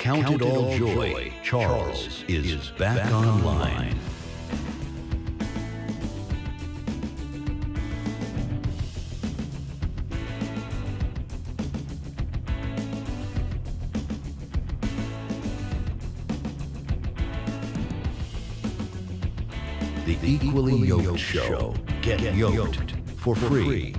Count it all joy, Charles is back online. The Equally Yoked Show. Get yoked for free.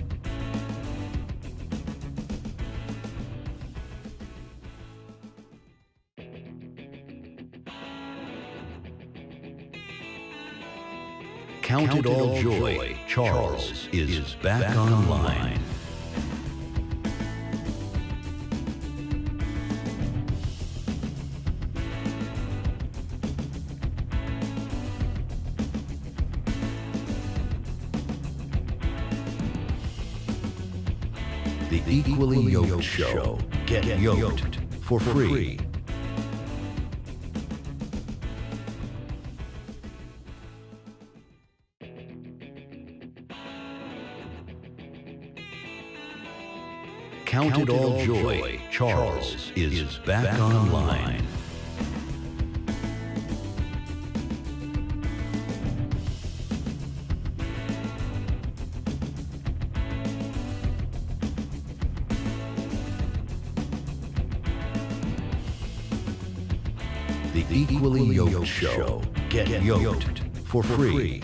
Count it all joy, Charles is back online. The Equally Yoked Show. Get yoked for free. Count it all joy, Charles is back online. The Equally Yoked Show. Get yoked for free.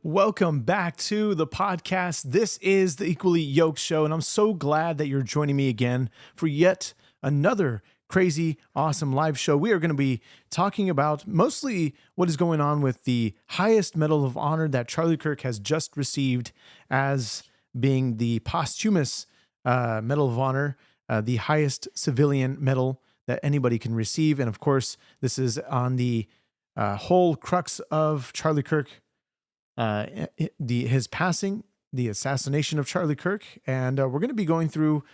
Welcome back to the podcast. This is the Equally Yoked Show, and I'm so glad that you're joining me again for yet another crazy, awesome live show. We are going to be talking about mostly what is going on with the highest Medal of Honor that Charlie Kirk has just received as being the posthumous Medal of Honor, the highest civilian medal that anybody can receive. And of course, this is on the whole crux of Charlie Kirk, his passing, the assassination of Charlie Kirk. And we're going to be going through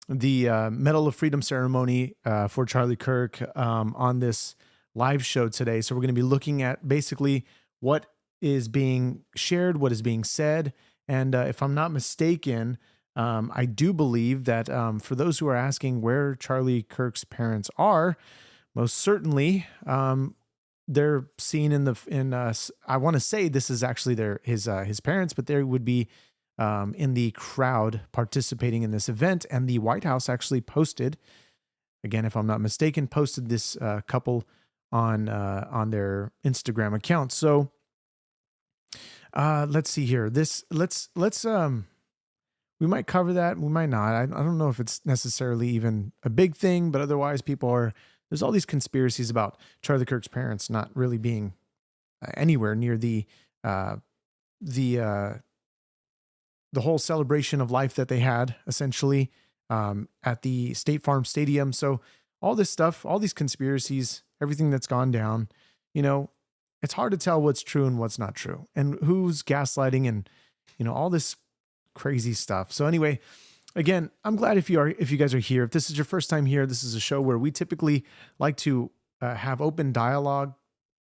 the Medal of Freedom ceremony for Charlie Kirk on this live show today. So we're going to be looking at basically what is being shared, what is being said. And if I'm not mistaken, I do believe that for those who are asking where Charlie Kirk's parents are, most certainly they're seen in I want to say this is actually his parents, but they would be in the crowd participating in this event. And the White House actually posted, again, if I'm not mistaken, posted this couple on their Instagram account. So let's see here. We might cover that. We might not. I don't know if it's necessarily even a big thing, but otherwise there's all these conspiracies about Charlie Kirk's parents not really being anywhere near the whole celebration of life that they had essentially at the State Farm Stadium. So all this stuff, all these conspiracies, everything that's gone down, it's hard to tell what's true and what's not true and who's gaslighting and, all this crazy stuff. So anyway, again, I'm glad if you guys are here. If this is your first time here, this is a show where we typically like to have open dialogue,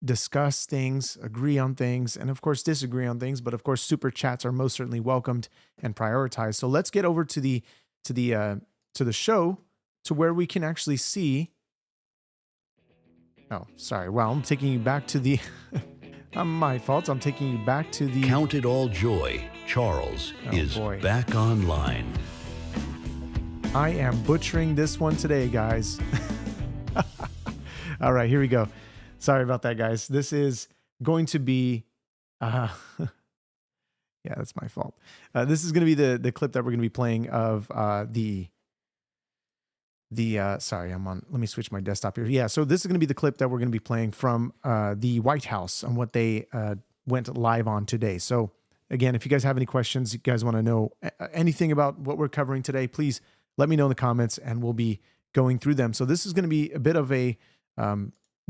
discuss things, agree on things, and of course disagree on things. But of course, super chats are most certainly welcomed and prioritized. So let's get over to the show to where we can actually see. Oh, sorry. Well, I'm taking you back to the. My fault. I'm taking you back to the. Count it all joy, Charles is back online. I am butchering this one today, guys. All right, here we go. Sorry about that, guys. This is going to be, yeah, that's my fault. This is going to be the clip that we're going to be playing of sorry, let me switch my desktop here. Yeah, so this is going to be the clip that we're going to be playing from the White House on what they went live on today. So again, if you guys have any questions, you guys want to know anything about what we're covering today, please let me know in the comments and we'll be going through them. So this is going to be a bit of a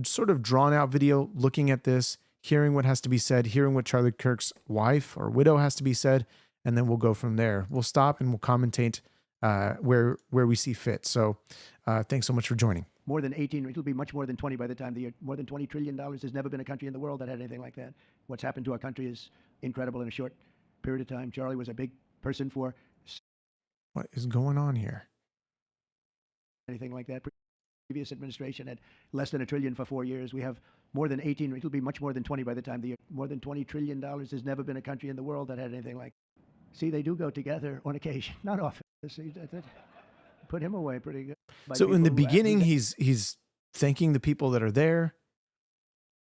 sort of drawn out video looking at this, hearing what has to be said, hearing what Charlie Kirk's wife or widow has to be said, and then we'll go from there. We'll stop and we'll commentate where we see fit. So thanks so much for joining. More than 18, it'll be much more than 20 by the time the year. More than $20 trillion. There's never been a country in the world that had anything like that. What's happened to our country is incredible in a short period of time. Charlie was a big person for. What is going on here? Anything like that. Previous administration had less than $1 trillion for 4 years. We have more than 18. It'll be much more than 20 by the time the year. More than $20 trillion. There's never been a country in the world that had anything like that. See, they do go together on occasion, not often. See, put him away pretty good. So in the beginning, he's thanking the people that are there.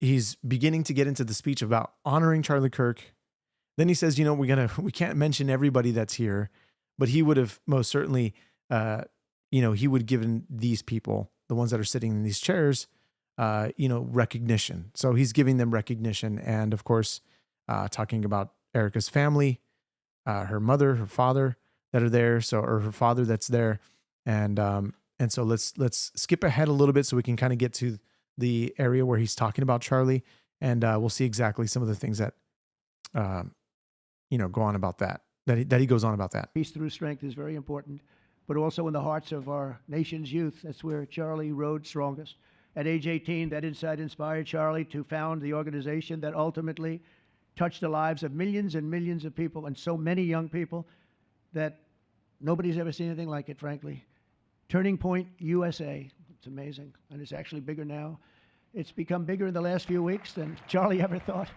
He's beginning to get into the speech about honoring Charlie Kirk. Then he says, we can't mention everybody that's here, but he would have most certainly, he would have given these people, the ones that are sitting in these chairs, recognition. So he's giving them recognition. And of course, talking about Erika's family, her mother, her father that are there. Or her father that's there. And so let's skip ahead a little bit so we can kind of get to the area where he's talking about Charlie, and we'll see exactly some of the things that, go on about that he goes on about that. Peace through strength is very important, but also in the hearts of our nation's youth. That's where Charlie rode strongest. At age 18, that insight inspired Charlie to found the organization that ultimately touched the lives of millions and millions of people, and so many young people that nobody's ever seen anything like it, frankly. Turning Point USA. It's amazing, and it's actually bigger now. It's become bigger in the last few weeks than Charlie ever thought.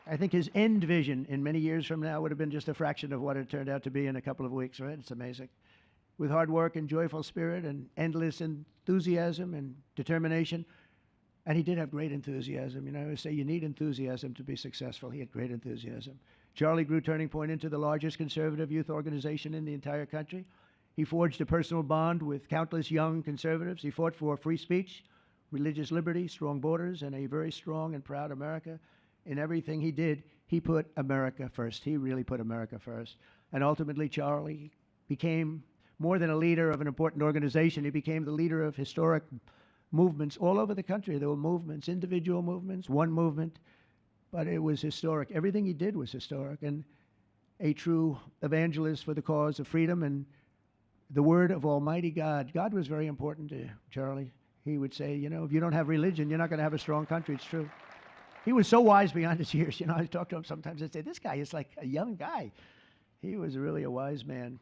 I think his end vision in many years from now would have been just a fraction of what it turned out to be in a couple of weeks, right? It's amazing. With hard work and joyful spirit and endless enthusiasm and determination. And he did have great enthusiasm. I always say you need enthusiasm to be successful. He had great enthusiasm. Charlie grew Turning Point into the largest conservative youth organization in the entire country. He forged a personal bond with countless young conservatives. He fought for free speech, religious liberty, strong borders, and a very strong and proud America. In everything he did, he put America first. He really put America first. And ultimately, Charlie became more than a leader of an important organization. He became the leader of historic movements all over the country. There were movements, individual movements, one movement, but it was historic. Everything he did was historic, and a true evangelist for the cause of freedom and the word of Almighty God. God was very important to Charlie. He would say, if you don't have religion, you're not going to have a strong country. It's true. He was so wise beyond his years. I talk to him sometimes and say, this guy is like a young guy. He was really a wise man.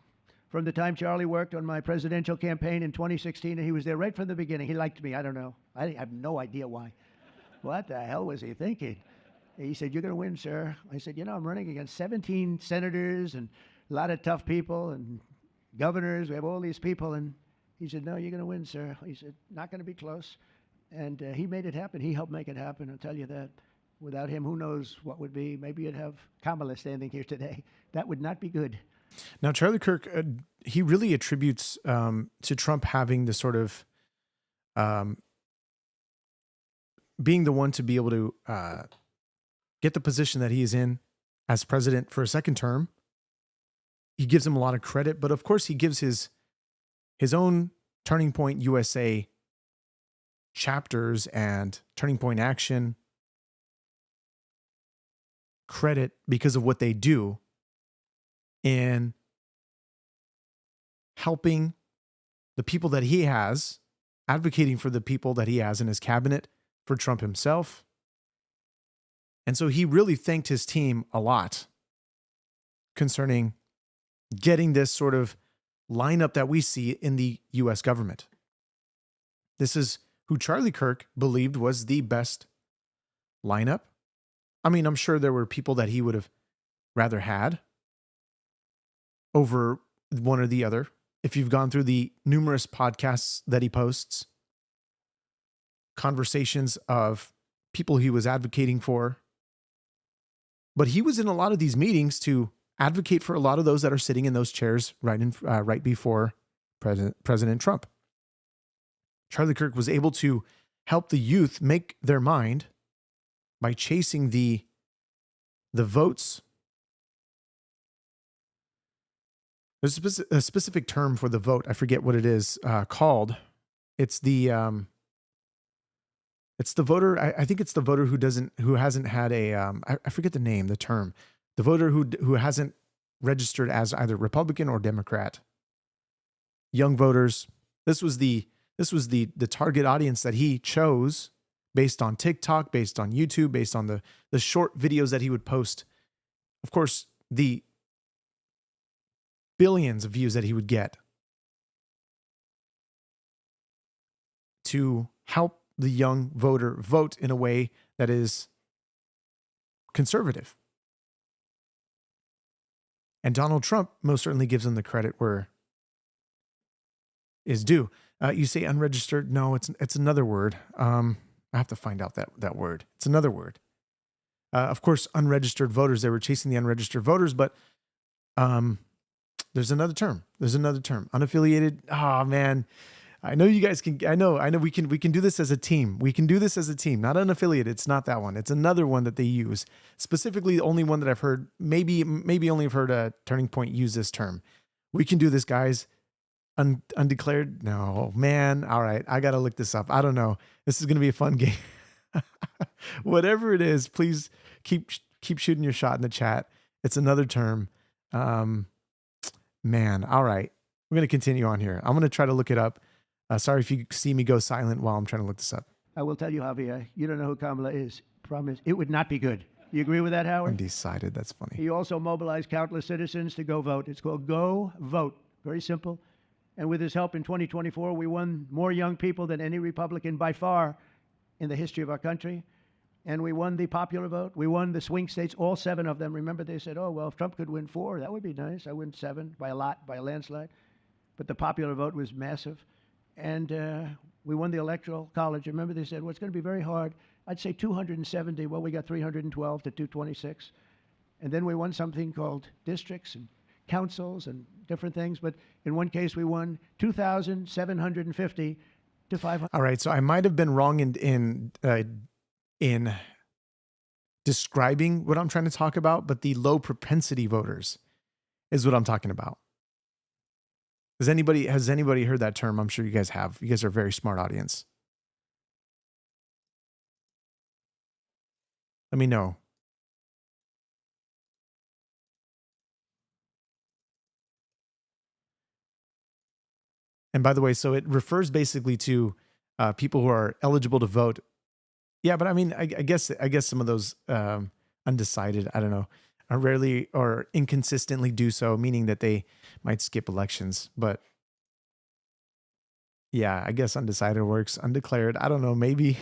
From the time Charlie worked on my presidential campaign in 2016, and he was there right from the beginning. He liked me. I don't know. I have no idea why. What the hell was he thinking? He said, you're going to win, sir. I said, I'm running against 17 senators and a lot of tough people and governors. We have all these people. And he said, no, you're going to win, sir. He said, not going to be close. And he made it happen. He helped make it happen. I'll tell you that. Without him, who knows what would be. Maybe you'd have Kamala standing here today. That would not be good. Now, Charlie Kirk, he really attributes to Trump having the sort of being the one to be able to get the position that he is in as president for a second term. He gives him a lot of credit, but of course he gives his own Turning Point USA chapters and Turning Point Action credit because of what they do in helping the people that he has, advocating for the people that he has in his cabinet, for Trump himself. And so he really thanked his team a lot concerning getting this sort of lineup that we see in the US government. This is who Charlie Kirk believed was the best lineup. I mean, I'm sure there were people that he would have rather had over one or the other. If you've gone through the numerous podcasts that he posts, conversations of people he was advocating for. But he was in a lot of these meetings to advocate for a lot of those that are sitting in those chairs right before President Trump. Charlie Kirk was able to help the youth make their mind by chasing the votes. There's a specific term for the vote. I forget what it is called. It's the voter. I think it's the voter who hasn't had a I forget the term. The voter who hasn't registered as either Republican or Democrat. Young voters. This was the target audience that he chose based on TikTok, based on YouTube, based on the short videos that he would post. Of course, the billions of views that he would get to help the young voter vote in a way that is conservative. And Donald Trump most certainly gives him the credit where is due. You say unregistered? No, it's another word. I have to find out that word. It's another word. Of course, unregistered voters. They were chasing the unregistered voters, but there's another term. Unaffiliated. Oh man, I know you guys can. I know. We can do this as a team. We can do this as a team. Not unaffiliated. It's not that one. It's another one that they use. Specifically, the only one that I've heard. Maybe only have heard Turning Point use this term. We can do this, guys. Undeclared? No, man. All right. I got to look this up. I don't know. This is going to be a fun game. Whatever it is, please keep shooting your shot in the chat. It's another term. Man. All right. We're going to continue on here. I'm going to try to look it up. Sorry if you see me go silent while I'm trying to look this up. I will tell you, Javier, you don't know who Kamala is. Promise. It would not be good. You agree with that, Howard? Undecided. That's funny. He also mobilized countless citizens to go vote. It's called Go Vote. Very simple. And with his help in 2024, we won more young people than any Republican by far in the history of our country. And we won the popular vote. We won the swing states, all 7 of them. Remember, they said, oh, well, if Trump could win 4, that would be nice. I win 7 by a lot, by a landslide. But the popular vote was massive. And we won the Electoral College. Remember, they said, well, it's going to be very hard. I'd say 270. Well, we got 312 to 226. And then we won something called districts and councils and different things. But in one case, we won 2,750 to 500. All right. So I might have been wrong in describing what I'm trying to talk about, but the low propensity voters is what I'm talking about. Has anybody heard that term? I'm sure you guys have. You guys are a very smart audience. Let me know. And by the way, so it refers basically to people who are eligible to vote. Yeah, but I mean, I guess some of those undecided, I don't know, are rarely or inconsistently do so, meaning that they might skip elections. But yeah, I guess undecided works. Undeclared, I don't know, maybe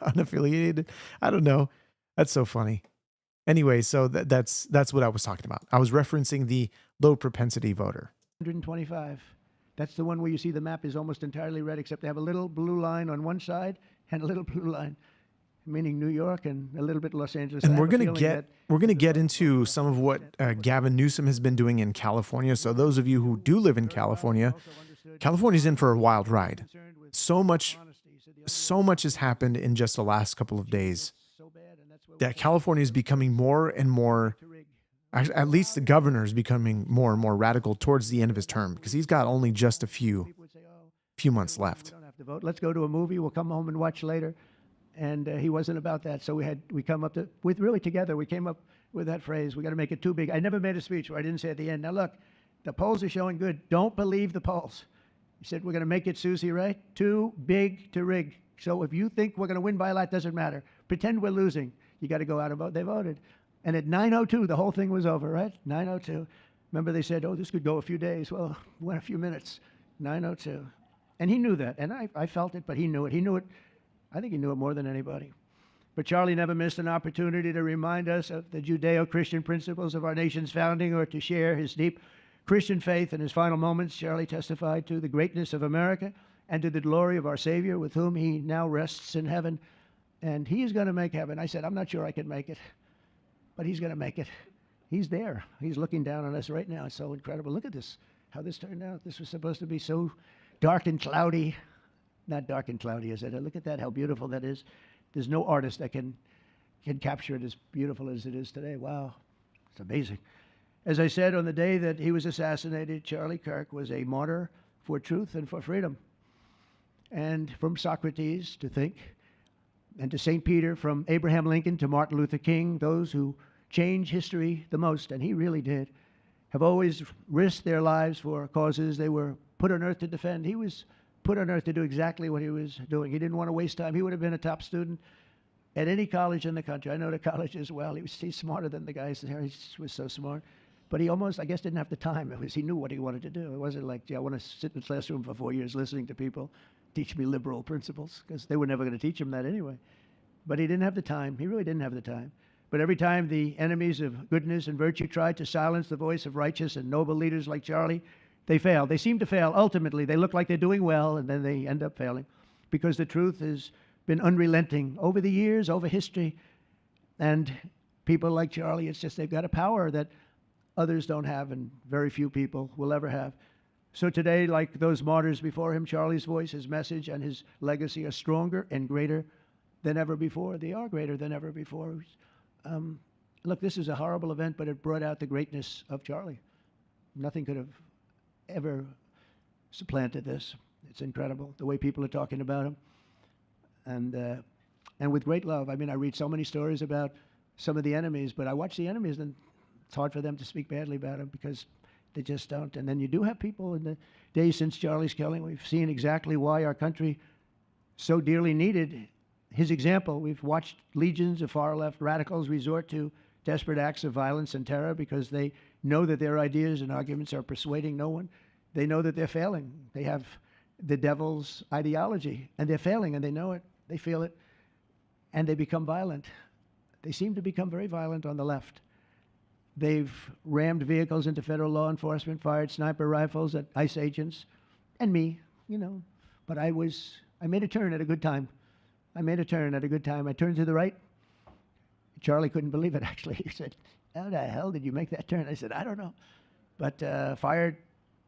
unaffiliated. I don't know. That's so funny. Anyway, so that's what I was talking about. I was referencing the low propensity voter. 125. That's the one where you see the map is almost entirely red, except they have a little blue line on one side and a little blue line, meaning New York and a little bit Los Angeles. And we're gonna get into some of what Gavin Newsom has been doing in California. So those of you who do live in California, California's in for a wild ride. So much has happened in just the last couple of days that California is becoming more and more. At least the governor is becoming more and more radical towards the end of his term because he's got only just a few months left. We don't have to vote. Let's go to a movie. We'll come home and watch later. And he wasn't about that. So we come up together, we came up with that phrase, we got to make it too big. I never made a speech where I didn't say at the end, now look, the polls are showing good. Don't believe the polls. He said, we're going to make it, Susie, right? Too big to rig. So if you think we're going to win by a lot, doesn't matter. Pretend we're losing. You got to go out and vote. They voted. And at 9:02, the whole thing was over, right? 9:02. Remember they said, oh, this could go a few days. Well, it went a few minutes. 9:02. And he knew that. And I felt it, but he knew it. He knew it. I think he knew it more than anybody. But Charlie never missed an opportunity to remind us of the Judeo-Christian principles of our nation's founding or to share his deep Christian faith. In his final moments, Charlie testified to the greatness of America and to the glory of our Savior, with whom he now rests in heaven. And he's going to make heaven. I said, I'm not sure I can make it, but he's going to make it. He's there. He's looking down on us right now. It's so incredible. Look at this, how this turned out. This was supposed to be so dark and cloudy. Not dark and cloudy, is it? Look at that, how beautiful that is. There's no artist that can capture it as beautiful as it is today. Wow, it's amazing. As I said, on the day that he was assassinated, Charlie Kirk was a martyr for truth and for freedom. And from Socrates to think, and to St. Peter, from Abraham Lincoln to Martin Luther King, those who change history the most, and he really did, have always risked their lives for causes they were put on earth to defend. He was put on earth to do exactly what he was doing. He didn't want to waste time. He would have been a top student at any college in the country. I know the college as well. He's smarter than the guys there. He was so smart. But he almost, I guess, didn't have the time. He knew what he wanted to do. It wasn't like, gee, I want to sit in the classroom for 4 years listening to people teach me liberal principles, because they were never going to teach him that anyway. But he didn't have the time. He really didn't have the time. But every time the enemies of goodness and virtue tried to silence the voice of righteous and noble leaders like Charlie, they failed. They seem to fail. Ultimately, they look like they're doing well, and then they end up failing, because the truth has been unrelenting over the years, over history. And people like Charlie, it's just they've got a power that others don't have, and very few people will ever have. So today, like those martyrs before him, Charlie's voice, his message, and his legacy are stronger and greater than ever before. They are greater than ever before. Look, this is a horrible event, but it brought out the greatness of Charlie. Nothing could have ever supplanted this. It's incredible, the way people are talking about him. And with great love. I mean, I read so many stories about some of the enemies, but I watch the enemies, and it's hard for them to speak badly about him, because they just don't. And then you do have people in the days since Charlie's killing. We've seen exactly why our country so dearly needed his example. We've watched legions of far-left radicals resort to desperate acts of violence and terror because they know that their ideas and arguments are persuading no one. They know that they're failing. They have the devil's ideology, and they're failing, and they know it. They feel it, and they become violent. They seem to become very violent on the left. They've rammed vehicles into federal law enforcement, fired sniper rifles at ICE agents, and me, But I made a turn at a good time. I turned to the right. Charlie couldn't believe it, actually. He said, how the hell did you make that turn? I said, I don't know. But fired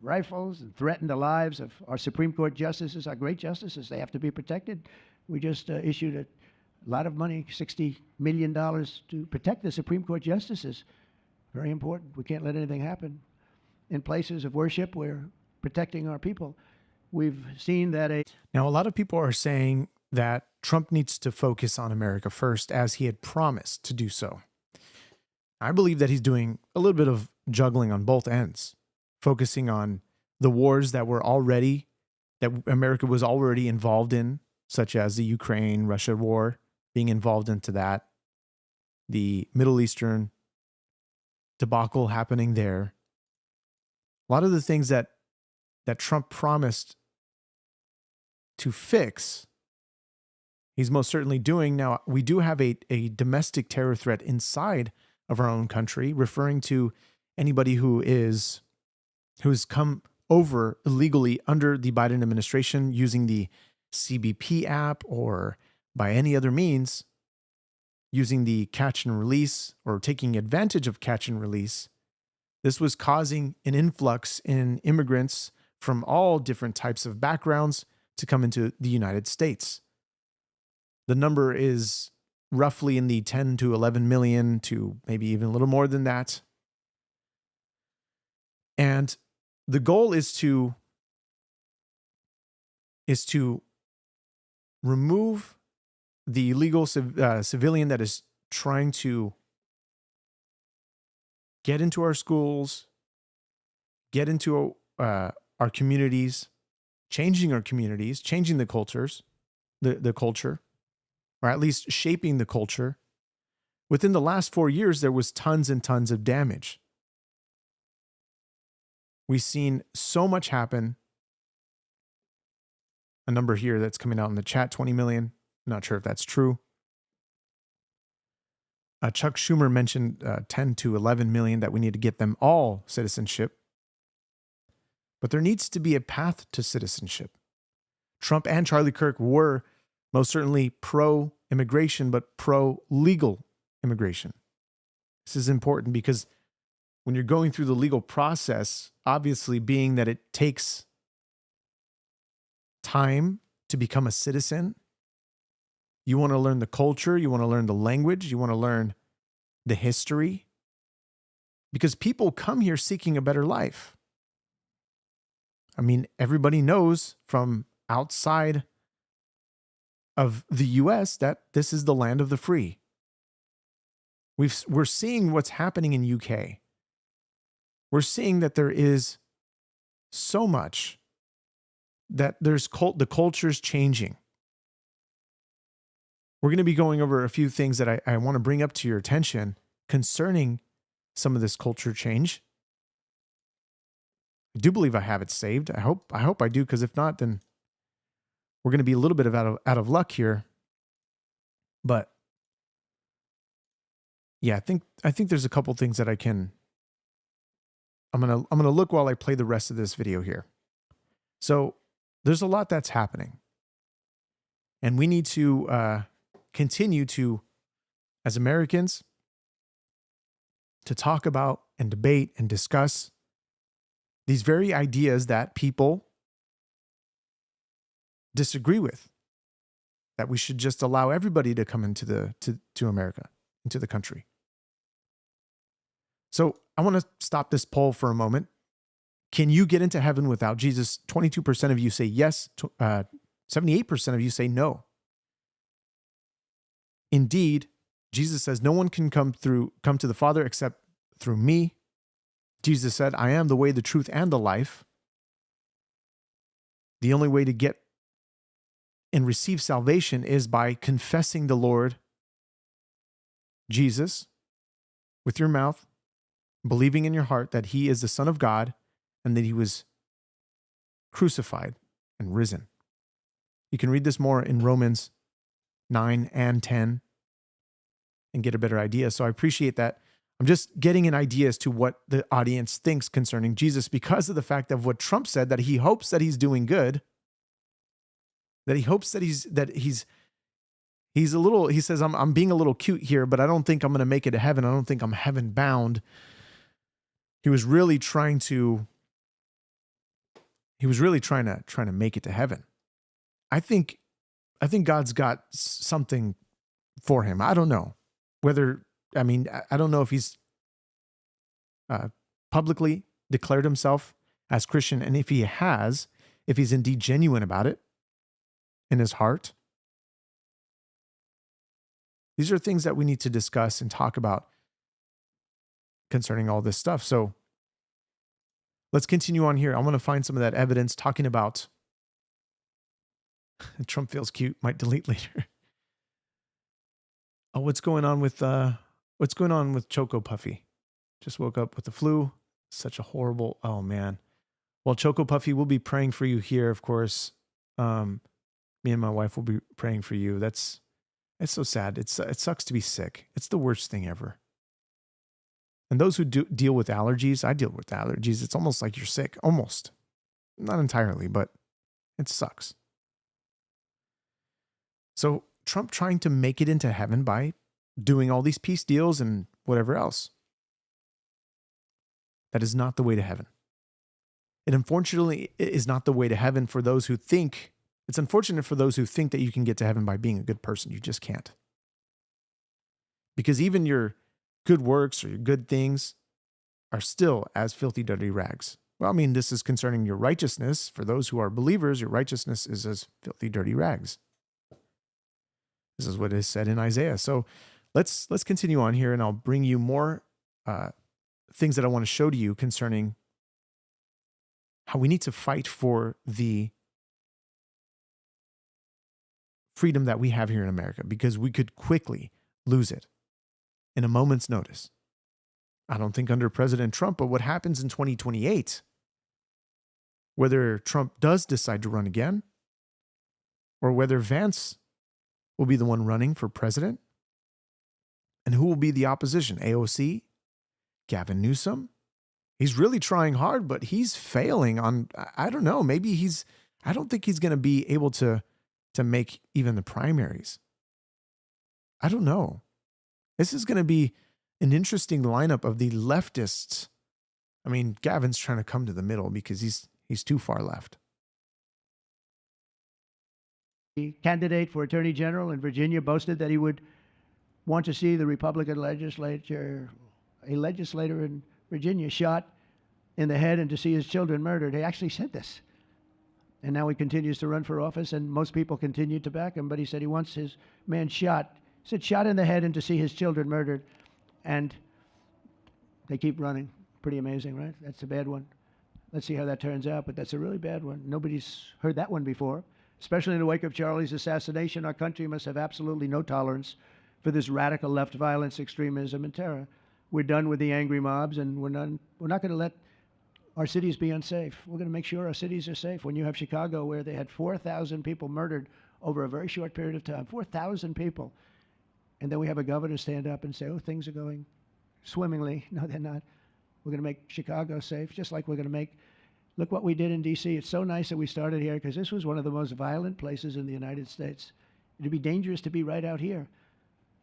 rifles and threatened the lives of our Supreme Court justices, our great justices. They have to be protected. We just issued a lot of money, $60 million, to protect the Supreme Court justices. Very important. We can't let anything happen. In places of worship, we're protecting our people. We've seen that Now, a lot of people are saying that Trump needs to focus on America first, as he had promised to do so. I believe that he's doing a little bit of juggling on both ends, focusing on the wars that America was already involved in, such as the Ukraine-Russia war, being involved into that, the Middle Eastern debacle happening there. A lot of the things that Trump promised to fix, he's most certainly doing. Now, we do have a domestic terror threat inside of our own country, referring to anybody who's come over illegally under the Biden administration using the CBP app or by any other means, using the catch and release or taking advantage of catch and release. This was causing an influx in immigrants from all different types of backgrounds to come into the United States. The number is roughly in the 10 to 11 million to maybe even a little more than that. And the goal is to remove the illegal civilian that is trying to get into our schools, get into our communities, changing the cultures, the culture, or at least shaping the culture. Within the last 4 years, there was tons and tons of damage. We've seen so much happen. A number here that's coming out in the chat, 20 million. Not sure if that's true. Chuck Schumer mentioned 10 to 11 million, that we need to get them all citizenship. But there needs to be a path to citizenship. Trump and Charlie Kirk were most certainly pro-immigration, but pro-legal immigration. This is important because when you're going through the legal process, obviously being that it takes time to become a citizen, you want to learn the culture, you want to learn the language, you want to learn the history, because people come here seeking a better life. I mean, everybody knows from outside of the US that this is the land of the free. We're seeing what's happening in UK. We're seeing that there is so much that the culture's changing. We're going to be going over a few things that I want to bring up to your attention concerning some of this culture change. I do believe I have it saved. I hope I do, because if not, then we're going to be a little bit of out of luck here. But yeah, I think there's a couple things that I'm gonna look while I play the rest of this video here. So there's a lot that's happening, and we need to continue to, as Americans, to talk about and debate and discuss these very ideas that people disagree with, that we should just allow everybody to come into to America, into the country. So I want to stop this poll for a moment. Can you get into heaven without Jesus? 22% of you say yes. 78% of you say no. Indeed, Jesus says no one can come to the Father except through me. Jesus said, I am the way, the truth, and the life. The only way to get and receive salvation is by confessing the Lord Jesus with your mouth, believing in your heart that he is the Son of God and that he was crucified and risen. You can read this more in Romans 9 and 10 and get a better idea. So I appreciate that. I'm just getting an idea as to what the audience thinks concerning Jesus because of the fact of what Trump said, that he hopes that he's doing good, that he hopes that he's a little, he says, I'm being a little cute here, but I don't think I'm going to make it to heaven. I don't think I'm heaven bound. He was really trying to make it to heaven. I think God's got something for him. I don't know I don't know if he's publicly declared himself as Christian, and if he's indeed genuine about it in his heart. These are things that we need to discuss and talk about concerning all this stuff. So let's continue on here. I want to find some of that evidence talking about Trump feels cute, might delete later. Oh, what's going on with Choco Puffy? Just woke up with the flu. Such a horrible, oh man. Well, Choco Puffy, we'll be praying for you here, of course. Me and my wife will be praying for you. It's so sad. It sucks to be sick. It's the worst thing ever. And those who deal with allergies, I deal with allergies. It's almost like you're sick. Almost. Not entirely, but it sucks. So Trump trying to make it into heaven by doing all these peace deals and whatever else. That is not the way to heaven. It unfortunately is not the way to heaven for those who think. It's unfortunate for those who think that you can get to heaven by being a good person. You just can't. Because even your good works or your good things are still as filthy, dirty rags. Well, I mean, this is concerning your righteousness. For those who are believers, your righteousness is as filthy, dirty rags. This is what is said in Isaiah. So let's continue on here, and I'll bring you more things that I want to show to you concerning how we need to fight for the freedom that we have here in America, because we could quickly lose it in a moment's notice. I don't think under President Trump, but what happens in 2028, whether Trump does decide to run again, or whether Vance will be the one running for president, and who will be the opposition? AOC? Gavin Newsom? He's really trying hard, but he's failing on, I don't know, I don't think he's going to be able to make even the primaries. I don't know. This is going to be an interesting lineup of the leftists. I mean, Gavin's trying to come to the middle because he's too far left. The candidate for Attorney General in Virginia boasted that he would want to see the Republican legislature, a legislator in Virginia, shot in the head and to see his children murdered. He actually said this. And now he continues to run for office, and most people continue to back him, but he said he wants his man shot. He said shot in the head and to see his children murdered. And they keep running. Pretty amazing, right? That's a bad one. Let's see how that turns out, but that's a really bad one. Nobody's heard that one before. Especially in the wake of Charlie's assassination, our country must have absolutely no tolerance for this radical left violence, extremism, and terror. We're done with the angry mobs, and we're not going to let our cities be unsafe. We're going to make sure our cities are safe. When you have Chicago, where they had 4,000 people murdered over a very short period of time, 4,000 people, and then we have a governor stand up and say, oh, things are going swimmingly. No, they're not. We're going to make Chicago safe, just like we're going to make, look what we did in D.C. It's so nice that we started here, because this was one of the most violent places in the United States. It'd be dangerous to be right out here.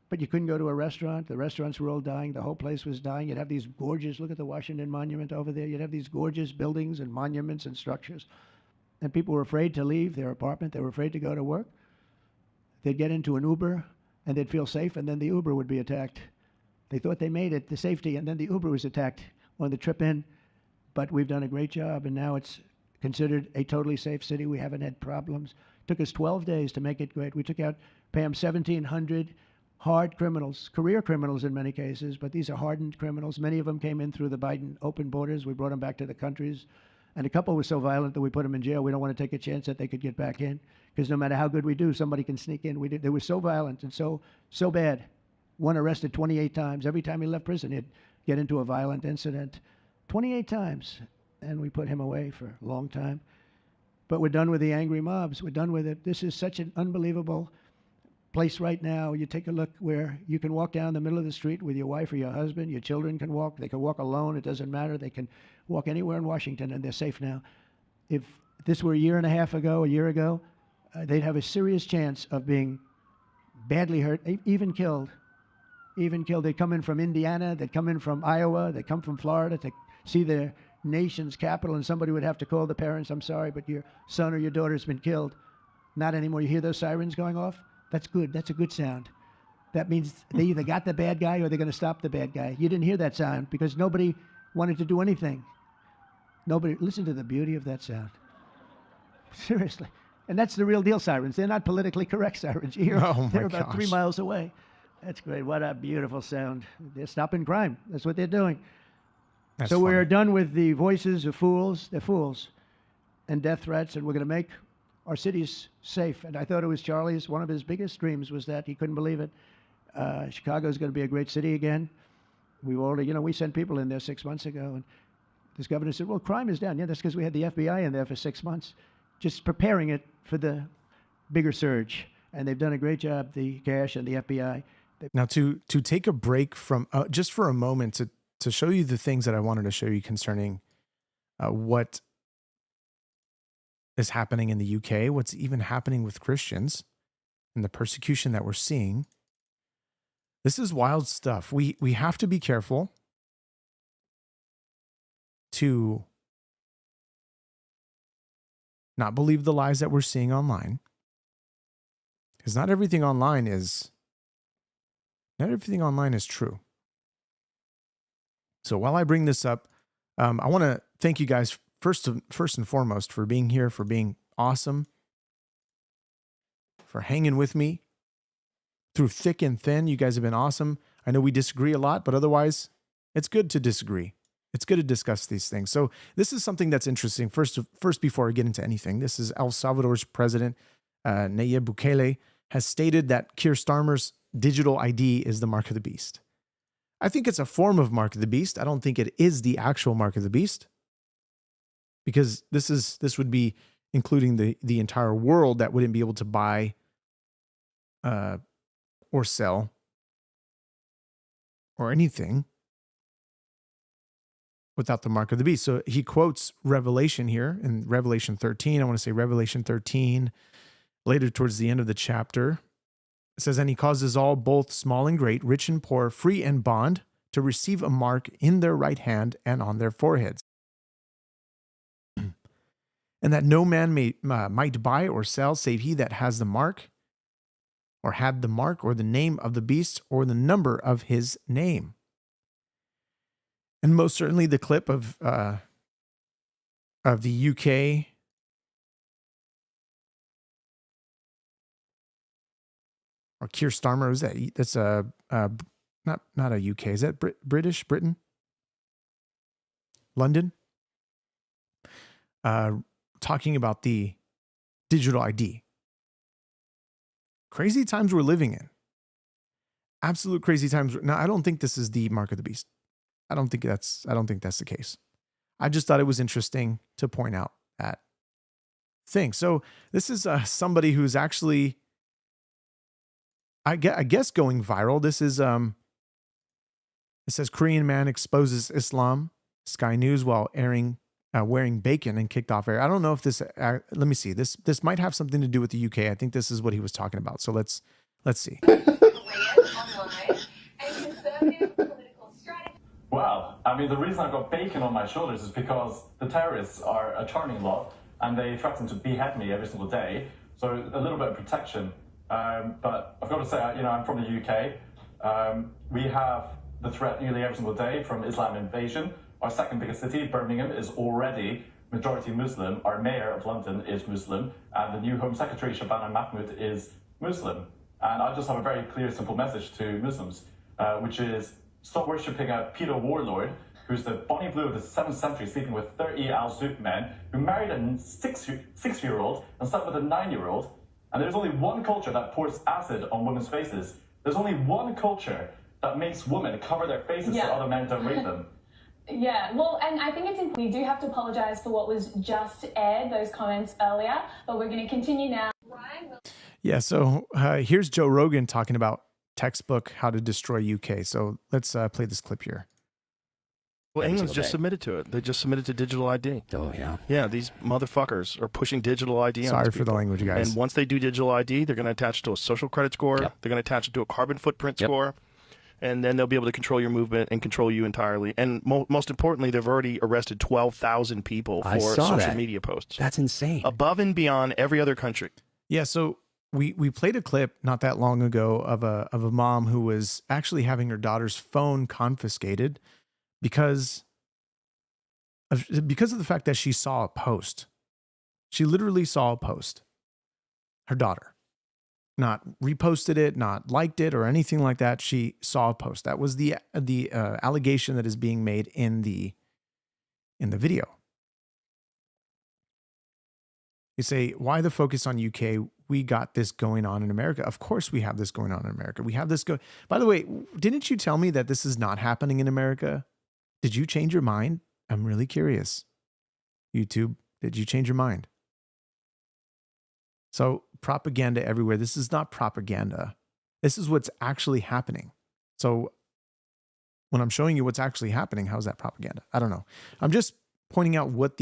But you couldn't go to a restaurant. The restaurants were all dying. The whole place was dying. You'd have these gorgeous, look at the Washington Monument over there. You'd have these gorgeous buildings and monuments and structures. And people were afraid to leave their apartment. They were afraid to go to work. They'd get into an Uber, and they'd feel safe, and then the Uber would be attacked. They thought they made it to safety, and then the Uber was attacked on the trip in. But we've done a great job, and now it's considered a totally safe city. We haven't had problems. It took us 12 days to make it great. We took out, Pam, 1,700 hard criminals, career criminals in many cases, but these are hardened criminals. Many of them came in through the Biden open borders. We brought them back to the countries. And a couple were so violent that we put them in jail. We don't want to take a chance that they could get back in, because no matter how good we do, somebody can sneak in. They were so violent and so bad. One arrested 28 times. Every time he left prison, he'd get into a violent incident. 28 times. And we put him away for a long time. But we're done with the angry mobs. We're done with it. This is such an unbelievable place right now. You take a look where you can walk down the middle of the street with your wife or your husband. Your children can walk. They can walk alone. It doesn't matter. They can walk anywhere in Washington, and they're safe now. If this were a year ago, they'd have a serious chance of being badly hurt, even killed. They'd come in from Indiana. They'd come in from Iowa. They'd come from Florida to see their nation's capital, and somebody would have to call the parents, I'm sorry, but your son or your daughter's been killed. Not anymore. You hear those sirens going off? That's good. That's a good sound. That means they either got the bad guy or they're going to stop the bad guy. You didn't hear that sound because nobody wanted to do anything. Nobody, listen to the beauty of that sound. Seriously. And that's the real deal sirens. They're not politically correct sirens. You hear, they're about 3 miles away. That's great. What a beautiful sound. They're stopping crime. That's what they're doing. That's so funny. we're done with the voices of fools. They're fools. And death threats, and we're going to make our cities safe. And I thought it was Charlie's, one of his biggest dreams was that. He couldn't believe it. Chicago's going to be a great city again. We've already, we sent people in there 6 months ago, and this governor said, well, crime is down. Yeah, that's because we had the FBI in there for 6 months, just preparing it for the bigger surge. And they've done a great job, the cash and the FBI. Now, to take a break from, just for a moment, to show you the things that I wanted to show you concerning what is happening in the UK, what's even happening with Christians, and the persecution that we're seeing. This is wild stuff. We have to be careful to not believe the lies that we're seeing online, because not everything online is true. So while I bring this up, I want to thank you guys first and foremost for being here, for being awesome, for hanging with me through thick and thin. You guys have been awesome. I know we disagree a lot, but otherwise, it's good to disagree. It's good to discuss these things. So this is something that's interesting. First, before I get into anything, this is El Salvador's president, Nayib Bukele, has stated that Keir Starmer's digital ID is the mark of the beast. I think it's a form of mark of the beast. I don't think it is the actual mark of the beast, because this would be including the entire world that wouldn't be able to buy or sell or anything without the mark of the beast. So he quotes Revelation here in Revelation 13. I want to say Revelation 13, later towards the end of the chapter. It says, and he causes all, both small and great, rich and poor, free and bond, to receive a mark in their right hand and on their foreheads. And that no man might buy or sell save he that has the mark, or had the mark, or the name of the beast, or the number of his name. And most certainly the clip of the UK or Keir Starmer, that's not a UK, is that Britain? London? Talking about the digital ID. Crazy times we're living in. Absolute crazy times. Now, I don't think this is the mark of the beast. I don't think that's the case. I just thought it was interesting to point out that thing. So this is somebody who's actually, I guess, going viral. This is it says Korean man exposes Islam, Sky News, while wearing bacon and kicked off air. I don't know if this. Let me see. This might have something to do with the UK. I think this is what he was talking about. So let's see. Well, I mean, the reason I've got bacon on my shoulders is because the terrorists are a charming lot, and they threaten to behead me every single day. So a little bit of protection. But I've got to say, I'm from the UK. We have the threat nearly every single day from Islam invasion. Our second biggest city, Birmingham, is already majority Muslim. Our mayor of London is Muslim, and the new Home Secretary, Shabana Mahmood, is Muslim. And I just have a very clear, simple message to Muslims, which is stop worshipping a pedo warlord who's the Bonnie Blue of the 7th century, sleeping with 30 al-Zouk men, who married a six-year-old and slept with a 9-year-old. And there's only one culture that pours acid on women's faces. There's only one culture that makes women cover their faces so other men don't rape them. Yeah, well, and I think we do have to apologise for what was just aired, those comments earlier, but we're going to continue now. Yeah, so here's Joe Rogan talking about textbook How to Destroy UK. So let's play this clip here. Well, England's just submitted to it. They just submitted to digital ID. Oh, yeah. Yeah, these motherfuckers are pushing digital ID on Sorry these for the people. language, guys. And once they do digital ID, they're going to attach it to a social credit score. Yep. They're going to attach it to a carbon footprint score. And then they'll be able to control your movement and control you entirely. And most importantly, they've already arrested 12,000 people for social media posts. That's insane. Above and beyond every other country. Yeah, so we played a clip not that long ago of a mom who was actually having her daughter's phone confiscated because of the fact that she saw a post. She literally saw a post. Her daughter. Not reposted it, not liked it, or anything like that. She saw a post. That was the allegation that is being made in the video. You say, why the focus on UK? We got this going on in America. Of course we have this going on in America. We have this go. By the way, didn't you tell me that this is not happening in America? Did you change your mind? I'm really curious. YouTube, did you change your mind? So propaganda everywhere. This is not propaganda. This is what's actually happening. So when I'm showing you what's actually happening, how's that propaganda? I don't know. I'm just pointing out what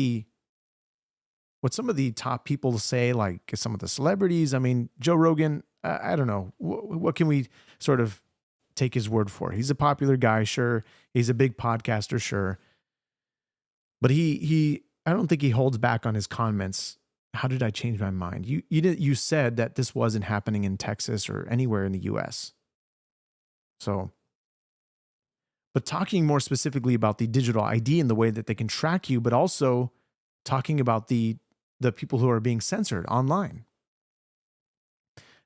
some of the top people say, like some of the celebrities. I mean, Joe Rogan, I don't know. What can we sort of take his word for? He's a popular guy, sure. He's a big podcaster, sure. But I don't think he holds back on his comments. How did I change my mind? You said that this wasn't happening in Texas or anywhere in the US. So, but talking more specifically about the digital ID and the way that they can track you, but also talking about the people who are being censored online.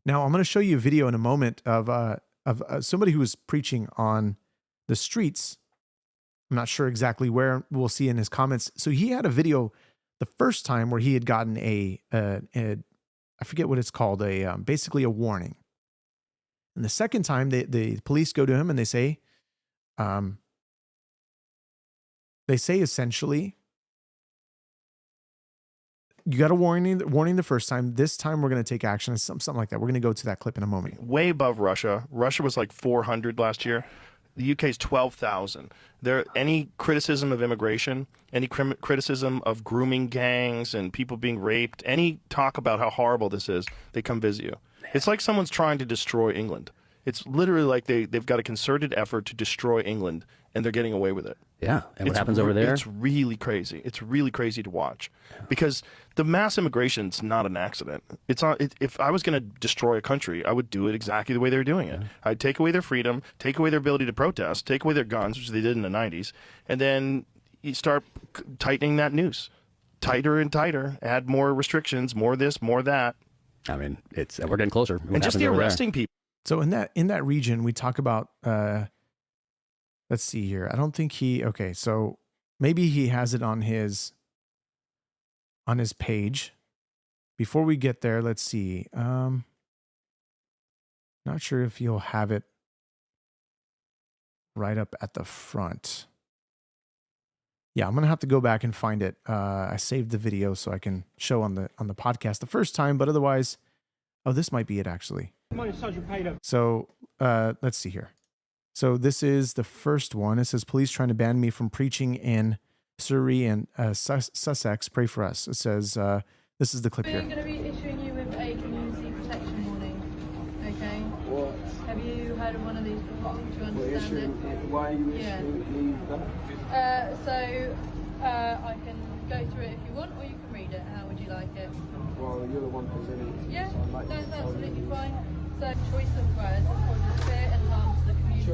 Now, I'm going to show you a video in a moment of somebody who was preaching on the streets. I'm not sure exactly where. We'll see in his comments. So he had a video the first time where he had gotten I forget what it's called, basically a warning. And the second time the police go to him and they say essentially, you got a warning the first time. This time we're going to take action. Something like that. We're going to go to that clip in a moment. Way above Russia. Russia was like 400 last year. The UK is 12,000. Any criticism of immigration, any criticism of grooming gangs and people being raped, any talk about how horrible this is, they come visit you. It's like someone's trying to destroy England. It's literally like they've got a concerted effort to destroy England, and they're getting away with it. Yeah, and what happens over there? It's really crazy. It's really crazy to watch because the mass immigration's not an accident. If I was going to destroy a country, I would do it exactly the way they're doing it. I'd take away their freedom, take away their ability to protest, take away their guns, which they did in the 90s, and then you start tightening that noose. Tighter and tighter, add more restrictions, more this, more that. I mean, we're getting closer. And just the arresting people. So in that region, we talk about, let's see here. I don't think okay, so maybe he has it on his page. Before we get there, let's see. Not sure if you'll have it right up at the front. Yeah, I'm gonna have to go back and find it. I saved the video so I can show on the podcast the first time, but otherwise, oh, this might be it actually. So let's see here. So this is the first one. It says, police trying to ban me from preaching in Surrey and Sussex. Pray for us. It says, this is the clip here. We're going to be issuing you with a community protection warning. Okay? What? Have you heard of one of these before? Do you understand it? Why are you issuing me that? I can go through it if you want, or you can read it. How would you like it? Well, you're the one presenting it. Yeah, So I'd like that's to tell absolutely you. fine. So, choice of words that causes fear and harm to the community.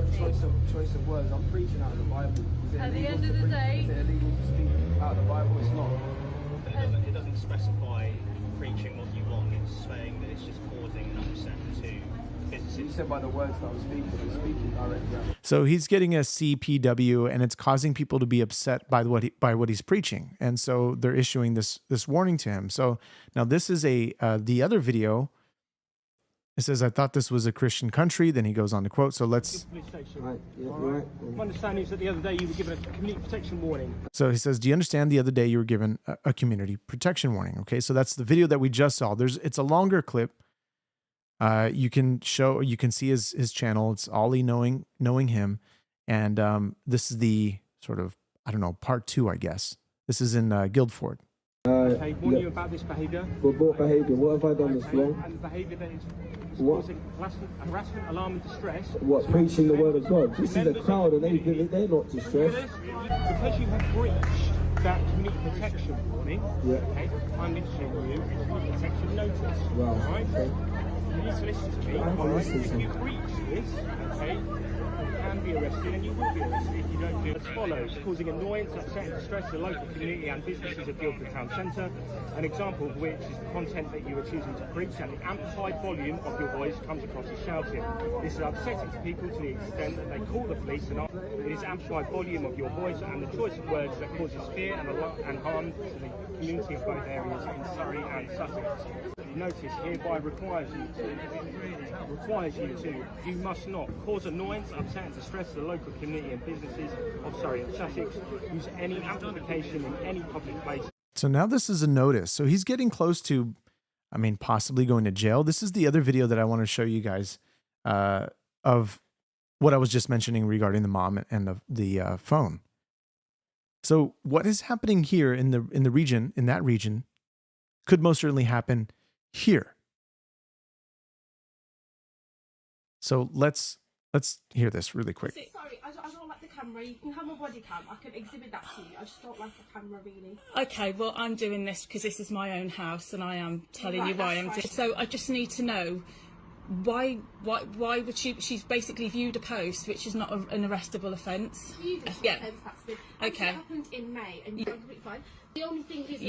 Choice of words. I'm preaching out of the Bible. At the end of the day, is it illegal to speak out of the Bible? It's not. It doesn't specify preaching what you want. It's saying that it's just causing an upset to businesses. You said by the words that I'm speaking directly out. So he's getting a CPW, and it's causing people to be upset by what he's preaching, and so they're issuing this warning to him. So now this is the other video. It says, I thought this was a Christian country. Then he goes on to quote. So let's. Right. Yeah, right. My understanding is that the other day you were given a community protection warning. So he says, do you understand the other day you were given a community protection warning? Okay, so that's the video that we just saw. It's a longer clip. You can see his channel. It's Ollie knowing him, and this is the sort of, I don't know, part 2, I guess. This is in Guildford. Okay, warn you about this behaviour. What behaviour? What have I done that's wrong? And behaviour that is What? causing harassment, alarm and distress. What, preaching the word of God? This is a crowd and they're not distressed. Because you have breached that community protection warning, Yeah. okay, I'm issuing you a community protection notice. Wow. Right? Okay. You need to listen to me. I'm All right? listening If to you you. breach this, okay, you can be arrested and you will be arrested if you don't do as follows: causing annoyance, upset and distress to the local community and businesses of Guildford Town Centre, an example of which is the content that you are choosing to preach and the amplified volume of your voice comes across as shouting. This is upsetting to people to the extent that they call the police and it is amplified volume of your voice and the choice of words that causes fear and harm to the community of both areas in Surrey and Sussex. The notice hereby requires you must not cause annoyance, upset and distress to the local community and businesses of Surrey and Sussex, use any amplification in any public place. So now this is a notice. So he's getting close to, I mean, possibly going to jail. This is the other video that I want to show you guys of what I was just mentioning regarding the mom and the phone. So what is happening here in the region, in that region, could most certainly happen here. So let's hear this really quick. Sorry, I don't like the camera. You can have my body cam. I can exhibit that to you. I just don't like the camera, really. Okay, well, I'm doing this because this is my own house and I am telling you why I'm doing it. So I just need to know why would she's basically viewed a post which is not an arrestable offence. Yeah. That's good. Okay. It happened in May and you're completely fine. The only thing is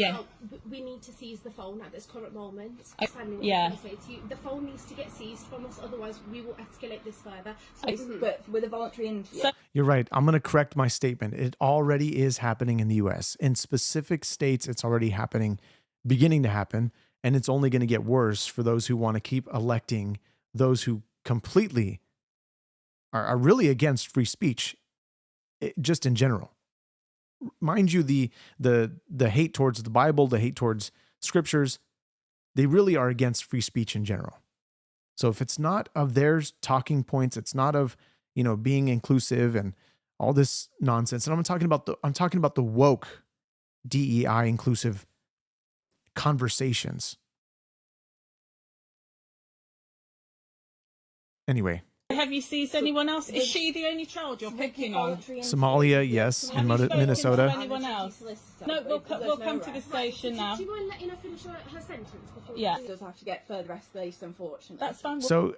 we need to seize the phone at this current moment. Yeah. The phone needs to get seized from us, otherwise we will escalate this further. But with a voluntary You're right. I'm going to correct my statement. It already is happening in the U.S. In specific states, it's already happening, beginning to happen, and it's only going to get worse for those who want to keep electing those who completely are really against free speech, just in general. Mind you, the hate towards the Bible, the hate towards scriptures, they really are against free speech in general. So if it's not of their talking points, it's not of, being inclusive and all this nonsense. And I'm talking about the woke DEI inclusive conversations. Anyway. Have you seized anyone else? Is she the only child you're picking on? Somalia, yes. In Minnesota. Anyone else? No, we'll come to the station now. Do you mind letting her finish her sentence before? Yeah. It does have to get further escalation, unfortunately. That's fine. So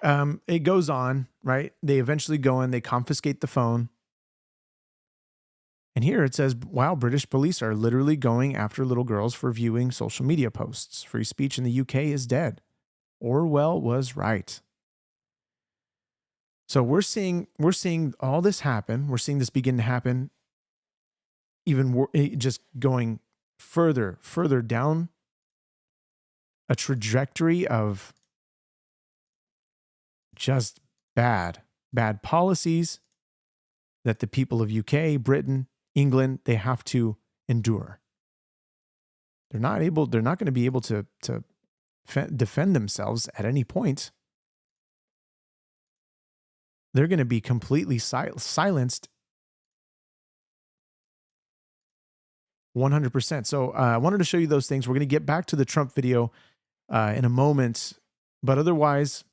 it goes on, right? They eventually go in, they confiscate the phone. And here it says, wow, British police are literally going after little girls for viewing social media posts. Free speech in the UK is dead. Orwell was right. So we're seeing all this happen. We're seeing this begin to happen, even just going further down a trajectory of just bad policies that the people of UK, Britain, England, they have to endure. They're not going to be able to defend themselves at any point. They're going to be completely silenced 100%. So I wanted to show you those things. We're going to get back to the Trump video in a moment. But otherwise,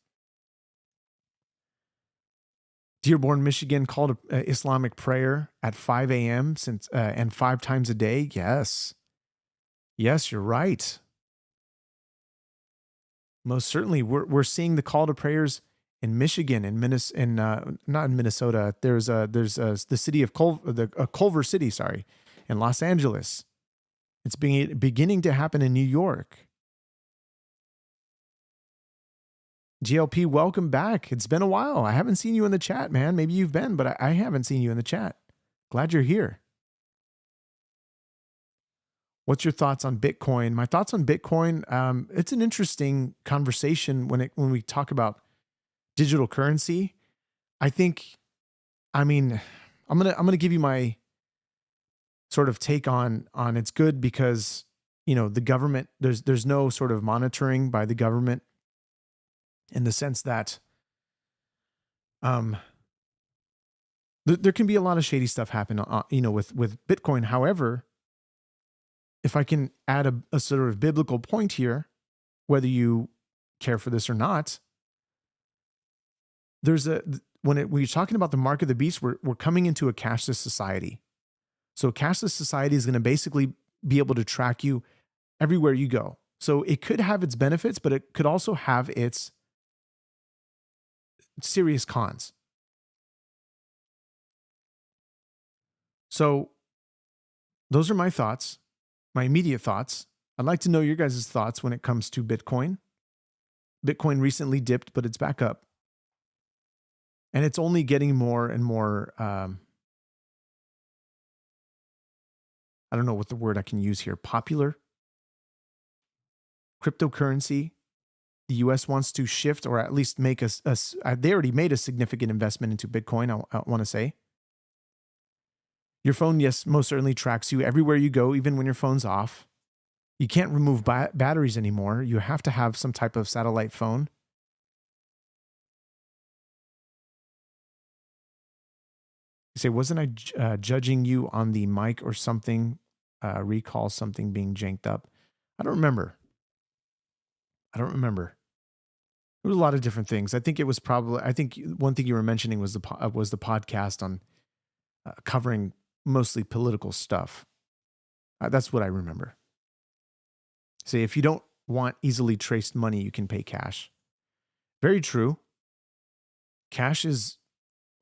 Dearborn, Michigan called Islamic prayer at 5 a.m. and 5 times a day. Yes. Yes, you're right. Most certainly. We're seeing the call to prayers in Michigan, not in Minnesota. There's the city of Culver City, in Los Angeles. It's beginning to happen in New York. GLP, welcome back. It's been a while. I haven't seen you in the chat, man. Maybe you've been, but I haven't seen you in the chat. Glad you're here. What's your thoughts on Bitcoin? My thoughts on Bitcoin, it's an interesting conversation when we talk about digital currency. I'm gonna give you my sort of take on it's good because, the government, there's no sort of monitoring by the government in the sense that there can be a lot of shady stuff happen, with Bitcoin. However, if I can add a sort of biblical point here, whether you care for this or not, when you're talking about the mark of the beast, we're coming into a cashless society. So a cashless society is going to basically be able to track you everywhere you go. So it could have its benefits, but it could also have its serious cons. So those are my thoughts, my immediate thoughts. I'd like to know your guys' thoughts when it comes to Bitcoin. Bitcoin recently dipped, but it's back up. And it's only getting more and more, I don't know what the word I can use here, popular. Cryptocurrency. The US wants to shift, or at least make they already made a significant investment into Bitcoin, I want to say. Your phone, yes, most certainly tracks you everywhere you go, even when your phone's off. You can't remove batteries anymore. You have to have some type of satellite phone. You say, wasn't I judging you on the mic or something? Recall something being janked up. I don't remember. There was a lot of different things. I think one thing you were mentioning was the podcast on covering mostly political stuff. That's what I remember. Say, if you don't want easily traced money, you can pay cash. Very true. Cash is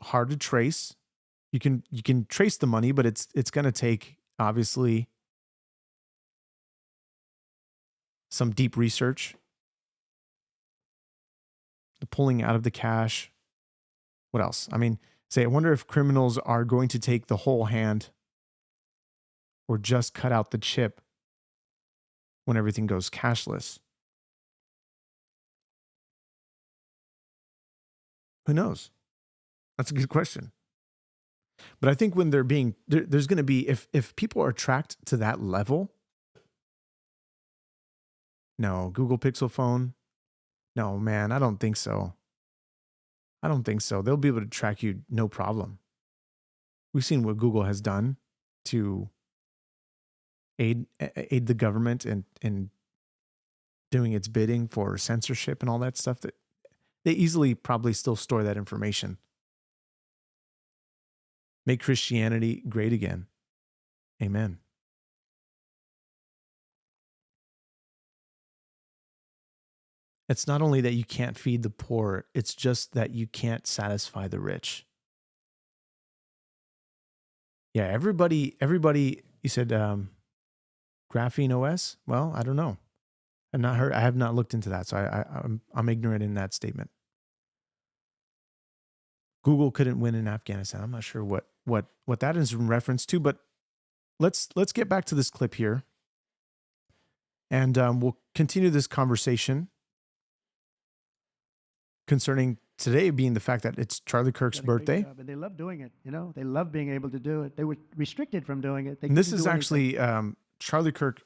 hard to trace. You can trace the money, but it's going to take, obviously, some deep research. The pulling out of the cash. What else? I wonder if criminals are going to take the whole hand or just cut out the chip when everything goes cashless. Who knows? That's a good question. But I think when there's going to be, if people are tracked to that level, no, Google Pixel phone, no, man, I don't think so. They'll be able to track you, no problem. We've seen what Google has done to aid the government in doing its bidding for censorship and all that stuff, that they easily probably still store that information. Make Christianity great again. Amen. It's not only that you can't feed the poor, it's just that you can't satisfy the rich. Yeah, everybody, you said Graphene OS? Well, I don't know. I have not looked into that, so I'm ignorant in that statement. Google couldn't win in Afghanistan. I'm not sure what that is in reference to, but let's get back to this clip here. And we'll continue this conversation concerning today being the fact that it's Charlie Kirk's birthday. And they love doing it. You know, they love being able to do it. They were restricted from doing it. And this is actually Charlie Kirk.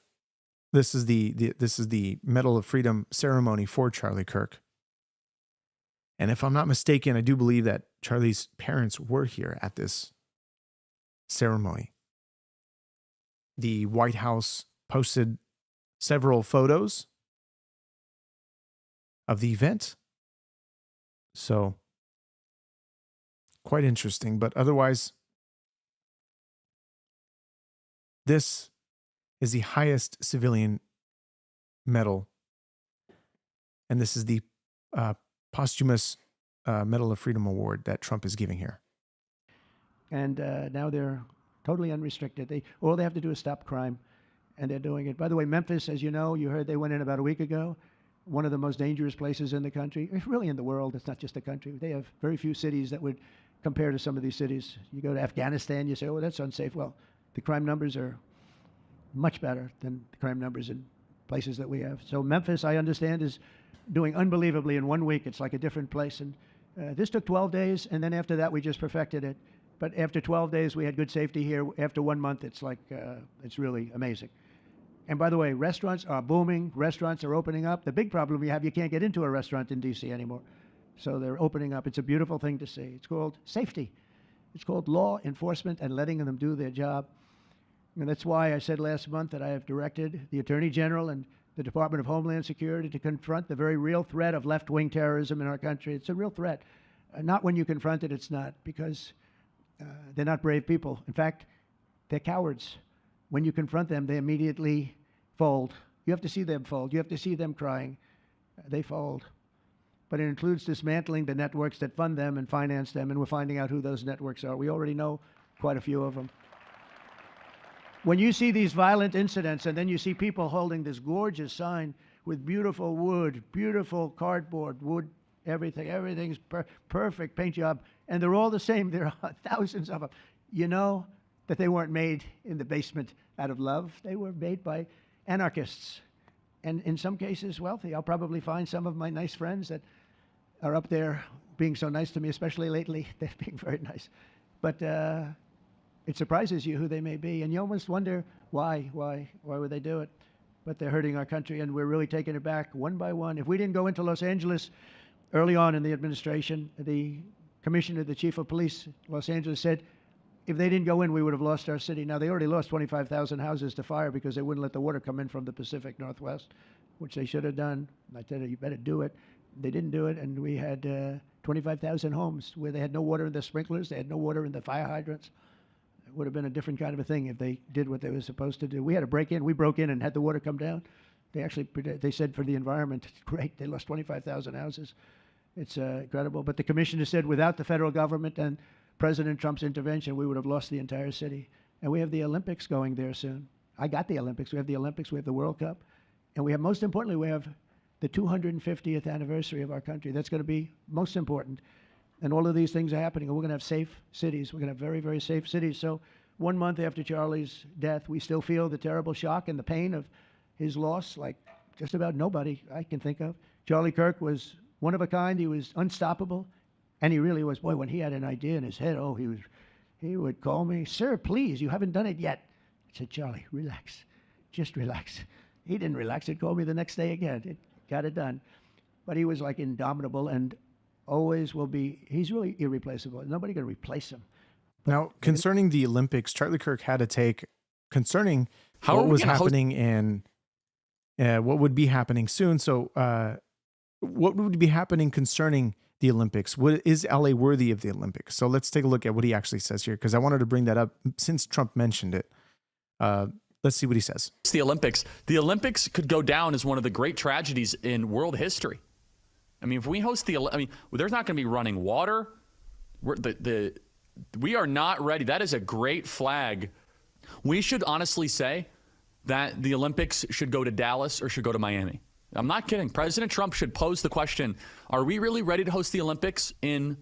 This is the Medal of Freedom ceremony for Charlie Kirk. And if I'm not mistaken, I do believe that Charlie's parents were here at this ceremony. The White House posted several photos of the event. So, quite interesting. But otherwise, this is the highest civilian medal. And this is the posthumous Medal of Freedom Award that Trump is giving here. And now they're totally unrestricted. All they have to do is stop crime, and they're doing it. By the way, Memphis, as you know, you heard they went in about a week ago. One of the most dangerous places in the country, really in the world. It's not just the country. They have very few cities that would compare to some of these cities. You go to Afghanistan, you say, oh, that's unsafe. Well, the crime numbers are much better than the crime numbers in places that we have. So Memphis, I understand, is doing unbelievably in 1 week. It's like a different place. And this took 12 days, and then after that, we just perfected it. But after 12 days, we had good safety here. After 1 month, it's like, it's really amazing. And by the way, restaurants are booming. Restaurants are opening up. The big problem we have, you can't get into a restaurant in D.C. anymore. So they're opening up. It's a beautiful thing to see. It's called safety. It's called law enforcement and letting them do their job. And that's why I said last month that I have directed the Attorney General and the Department of Homeland Security to confront the very real threat of left-wing terrorism in our country. It's a real threat. Not when you confront it, it's not, because they're not brave people. In fact, they're cowards. When you confront them, they immediately fold. You have to see them fold. You have to see them crying. They fold. But it includes dismantling the networks that fund them and finance them, and we're finding out who those networks are. We already know quite a few of them. When you see these violent incidents, and then you see people holding this gorgeous sign with beautiful wood, beautiful cardboard, wood, everything's perfect paint job, and they're all the same. There are thousands of them. You know that they weren't made in the basement out of love. They were made by anarchists, and in some cases wealthy. I'll probably find some of my nice friends that are up there being so nice to me, especially lately. They're being very nice. But it surprises you who they may be, and you almost wonder why would they do it? But they're hurting our country, and we're really taking it back one by one. If we didn't go into Los Angeles early on in the administration, the commissioner, the chief of police, Los Angeles, said if they didn't go in, we would have lost our city. Now, they already lost 25,000 houses to fire because they wouldn't let the water come in from the Pacific Northwest, which they should have done. I said, you better do it. They didn't do it, and we had 25,000 homes where they had no water in the sprinklers, they had no water in the fire hydrants. It would have been a different kind of a thing if they did what they were supposed to do. We had to break in. We broke in and had the water come down. They said for the environment, great, they lost 25,000 houses. It's incredible. But the commissioner said without the federal government and President Trump's intervention, we would have lost the entire city. And we have the Olympics going there soon. I got the Olympics. We have the Olympics. We have the World Cup. And we have, most importantly, we have the 250th anniversary of our country. That's going to be most important. And all of these things are happening. And we're going to have safe cities. We're going to have very, very safe cities. So 1 month after Charlie's death, we still feel the terrible shock and the pain of his loss, like just about nobody I can think of. Charlie Kirk was one of a kind. He was unstoppable. And he really was. Boy, when he had an idea in his head, he would call me, sir, please, you haven't done it yet. I said, Charlie, relax. Just relax. He didn't relax. He'd call me the next day again. It got it done. But he was like indomitable and always will be. He's really irreplaceable. Nobody can replace him. Now, concerning the Olympics, Charlie Kirk had a take concerning what was happening and what would be happening soon. So what would be happening concerning the Olympics? Is LA worthy of the Olympics? So let's take a look at what he actually says here, because I wanted to bring that up since Trump mentioned it. Let's see what he says. The Olympics could go down as one of the great tragedies in world history. I mean, if we host there's not going to be running water. We are not ready. That is a great flag. We should honestly say that the Olympics should go to Dallas or should go to Miami. I'm not kidding. President Trump should pose the question, are we really ready to host the Olympics in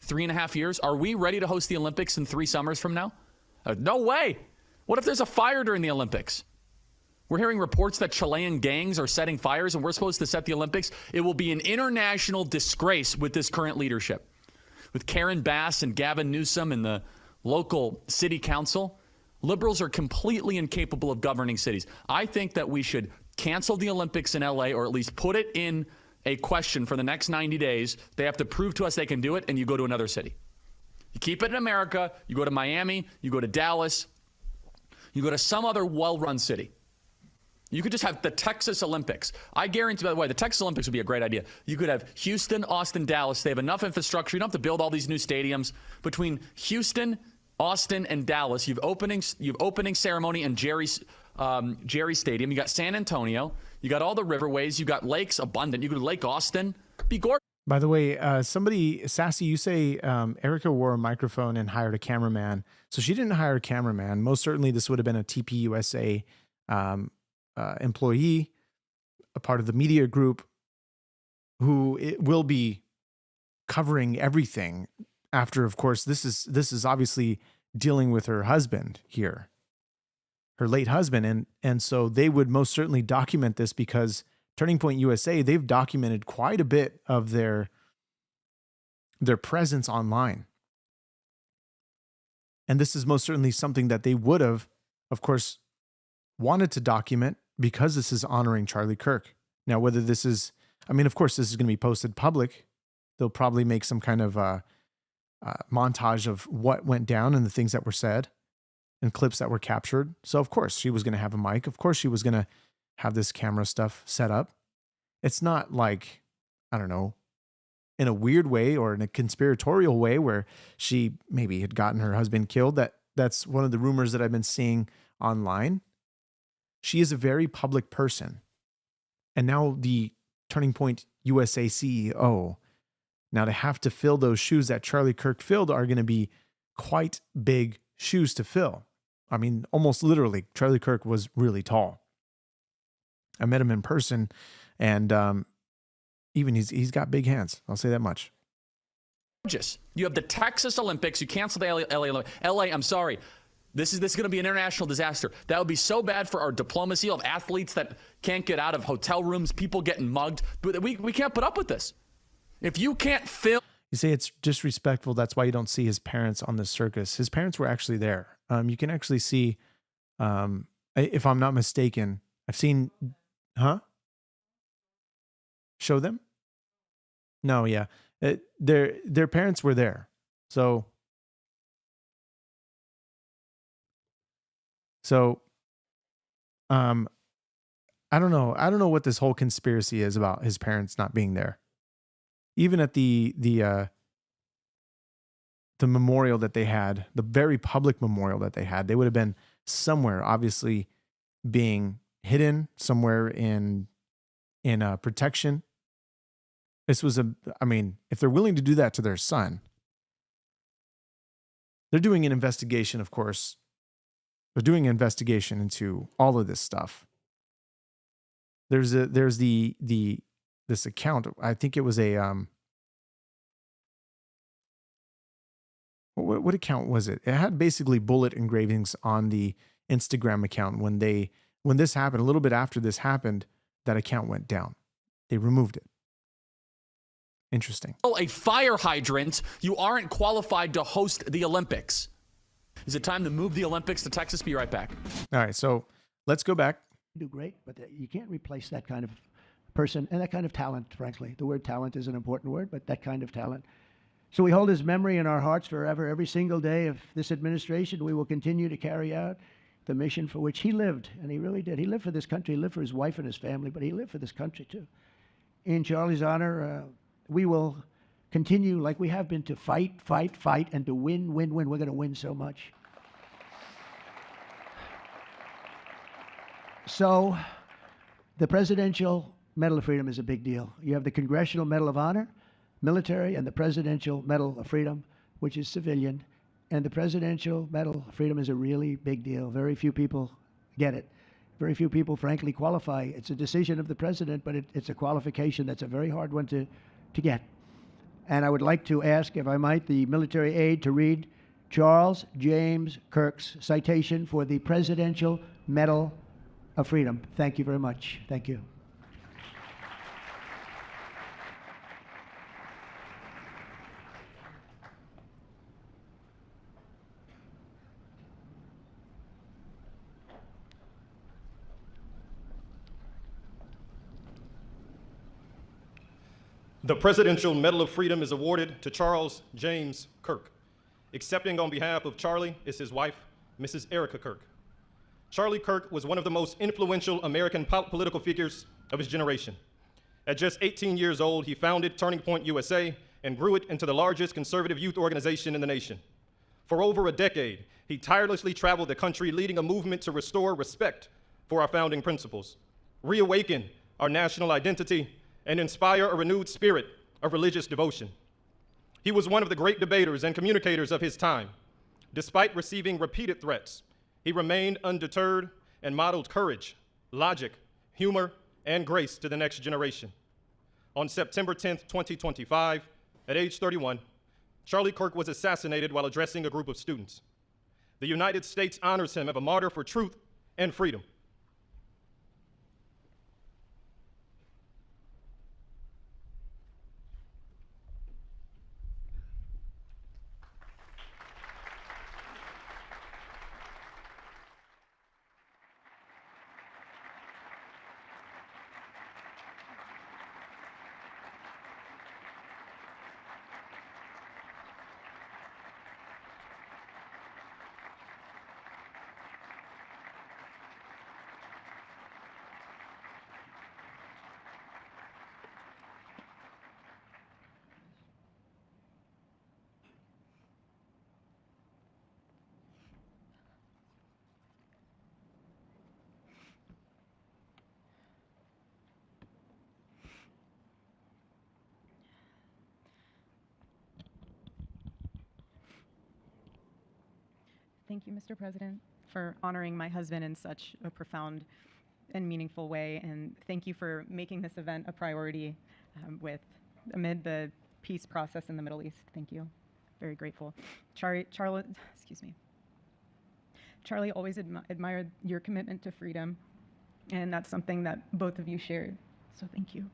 3.5 years? Are we ready to host the Olympics in 3 summers from now? No way. What if there's a fire during the Olympics? We're hearing reports that Chilean gangs are setting fires, and we're supposed to set the Olympics. It will be an international disgrace with this current leadership. With Karen Bass and Gavin Newsom and the local city council, liberals are completely incapable of governing cities. I think that we should cancel the Olympics in LA, or at least put it in a question for the next 90 days. They have to prove to us they can do it, and you go to another city. You keep it in America, you go to Miami, you go to Dallas, you go to some other well-run city. You could just have the Texas Olympics. I guarantee, by the way, the Texas Olympics would be a great idea. You could have Houston, Austin, Dallas. They have enough infrastructure. You don't have to build all these new stadiums. Between Houston, Austin, and Dallas, you've opening ceremony in Jerry Stadium. You got San Antonio. You got all the riverways. You got lakes abundant. You go to Lake Austin. Be gorgeous. By the way, somebody, Sassy, you say Erika wore a microphone and hired a cameraman. So she didn't hire a cameraman. Most certainly this would have been a TPUSA employee, a part of the media group, who will be covering everything after, of course, this is obviously dealing with her husband here, her late husband. And so they would most certainly document this, because Turning Point USA, they've documented quite a bit of their presence online. And this is most certainly something that they would have, of course, wanted to document, because this is honoring Charlie Kirk. Now, whether this is, I mean, of course, this is going to be posted public. They'll probably make some kind of montage of what went down and the things that were said and clips that were captured. So, of course, she was going to have a mic. Of course, she was going to have this camera stuff set up. It's not like, I don't know, in a weird way or in a conspiratorial way where she maybe had gotten her husband killed. That's one of the rumors that I've been seeing online. She is a very public person. And now the Turning Point USA CEO, now to have to fill those shoes that Charlie Kirk filled are going to be quite big shoes to fill. I mean, almost literally, Charlie Kirk was really tall. I met him in person, and even he's got big hands. I'll say that much. You have the Texas Olympics. You cancel the LA. I'm sorry. This is going to be an international disaster. That would be so bad for our diplomacy of athletes that can't get out of hotel rooms, people getting mugged. But we can't put up with this. If you can't film. You say it's disrespectful. That's why you don't see his parents on the circus. His parents were actually there. You can actually see, if I'm not mistaken, I've seen, show them? No, yeah. Their parents were there. So I don't know. I don't know what this whole conspiracy is about his parents not being there. Even at the memorial that they had, the very public memorial that they had, they would have been somewhere, obviously being hidden somewhere in protection. This was if they're willing to do that to their son, they're doing an investigation, of course. They're doing an investigation into all of this stuff. There's this account. I think it was a what account was it? It had basically bullet engravings on the Instagram account. When this happened, a little bit after this happened, that account went down. They removed it. Interesting. A fire hydrant, you aren't qualified to host the Olympics. Is it time to move the Olympics to Texas? Be right back. All right, so let's go back. Do great, but you can't replace that kind of person and that kind of talent, frankly. The word talent is an important word, but that kind of talent. So we hold his memory in our hearts forever. Every single day of this administration, we will continue to carry out the mission for which he lived, and he really did. He lived for this country. He lived for his wife and his family, but he lived for this country too. In Charlie's honor, we will continue like we have been to fight, and to win. We're going to win so much. So the Presidential Medal of Freedom is a big deal. You have the Congressional Medal of Honor, military, and the Presidential Medal of Freedom, which is civilian. And the Presidential Medal of Freedom is a really big deal. Very few people get it. Very few people, frankly, qualify. It's a decision of the president, but it's a qualification that's a very hard one to get. And I would like to ask, if I might, the military aide to read Charles James Kirk's citation for the Presidential Medal of freedom. Thank you very much. Thank you. The Presidential Medal of Freedom is awarded to Charles James Kirk. Accepting on behalf of Charlie is his wife, Mrs. Erika Kirk. Charlie Kirk was one of the most influential American political figures of his generation. At just 18 years old, he founded Turning Point USA and grew it into the largest conservative youth organization in the nation. For over a decade, he tirelessly traveled the country leading a movement to restore respect for our founding principles, reawaken our national identity, and inspire a renewed spirit of religious devotion. He was one of the great debaters and communicators of his time. Despite receiving repeated threats, he remained undeterred and modeled courage, logic, humor, and grace to the next generation. On September 10th, 2025, at age 31, Charlie Kirk was assassinated while addressing a group of students. The United States honors him as a martyr for truth and freedom. Thank you, Mr. President, for honoring my husband in such a profound and meaningful way. And thank you for making this event a priority amid the peace process in the Middle East. Thank you. Very grateful. Charlie always admired your commitment to freedom, and that's something that both of you shared. So thank you.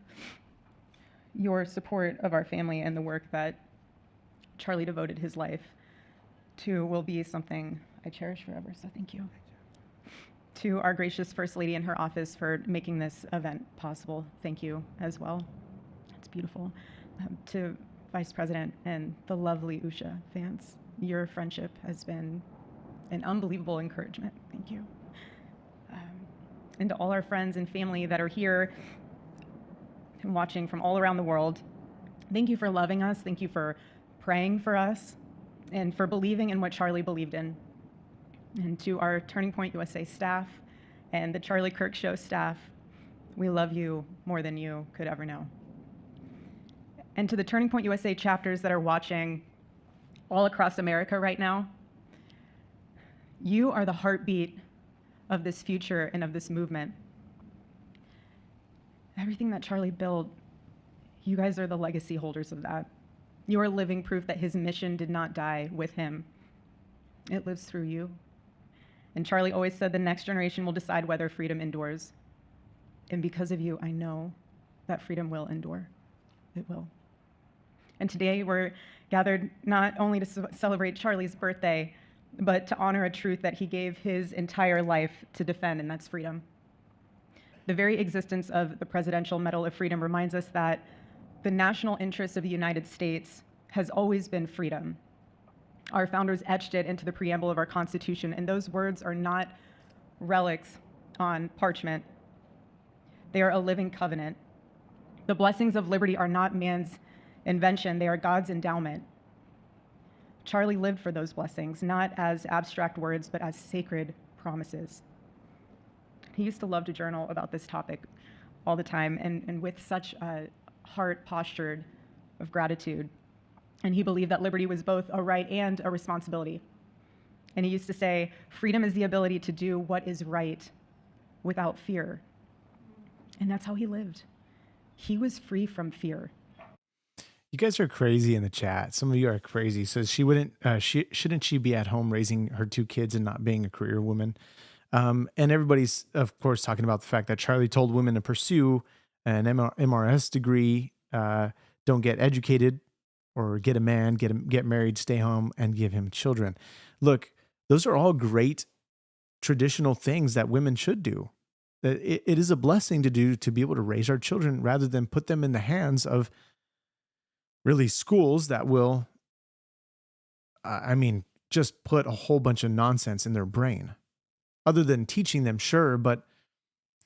Your support of our family and the work that Charlie devoted his life to will be something I cherish forever, so thank you. To our gracious First Lady in her office for making this event possible, thank you as well. It's beautiful. To Vice President and the lovely Usha fans, your friendship has been an unbelievable encouragement, thank you. And to all our friends and family that are here and watching from all around the world, thank you for loving us, thank you for praying for us, and for believing in what Charlie believed in. And to our Turning Point USA staff and the Charlie Kirk Show staff, we love you more than you could ever know. And to the Turning Point USA chapters that are watching all across America right now, you are the heartbeat of this future and of this movement. Everything that Charlie built, you guys are the legacy holders of that. You are living proof that his mission did not die with him. It lives through you. And Charlie always said the next generation will decide whether freedom endures. And because of you, I know that freedom will endure. It will. And today we're gathered not only to celebrate Charlie's birthday, but to honor a truth that he gave his entire life to defend, and that's freedom. The very existence of the Presidential Medal of Freedom reminds us that the national interest of the United States has always been freedom. Our founders etched it into the preamble of our Constitution, and those words are not relics on parchment. They are a living covenant. The blessings of liberty are not man's invention, they are God's endowment. Charlie lived for those blessings, not as abstract words, but as sacred promises. He used to love to journal about this topic all the time, and with such a heart postured of gratitude. And he believed that liberty was both a right and a responsibility. And he used to say, freedom is the ability to do what is right without fear. And that's how he lived. He was free from fear. You guys are crazy in the chat. Some of you are crazy. So shouldn't she be at home raising her two kids and not being a career woman? And everybody's, of course, talking about the fact that Charlie told women to pursue an MRS degree, don't get educated or get a man, get married, stay home, and give him children. Look, those are all great traditional things that women should do. It is a blessing to do, to be able to raise our children rather than put them in the hands of really schools that will, just put a whole bunch of nonsense in their brain. Other than teaching them, sure, but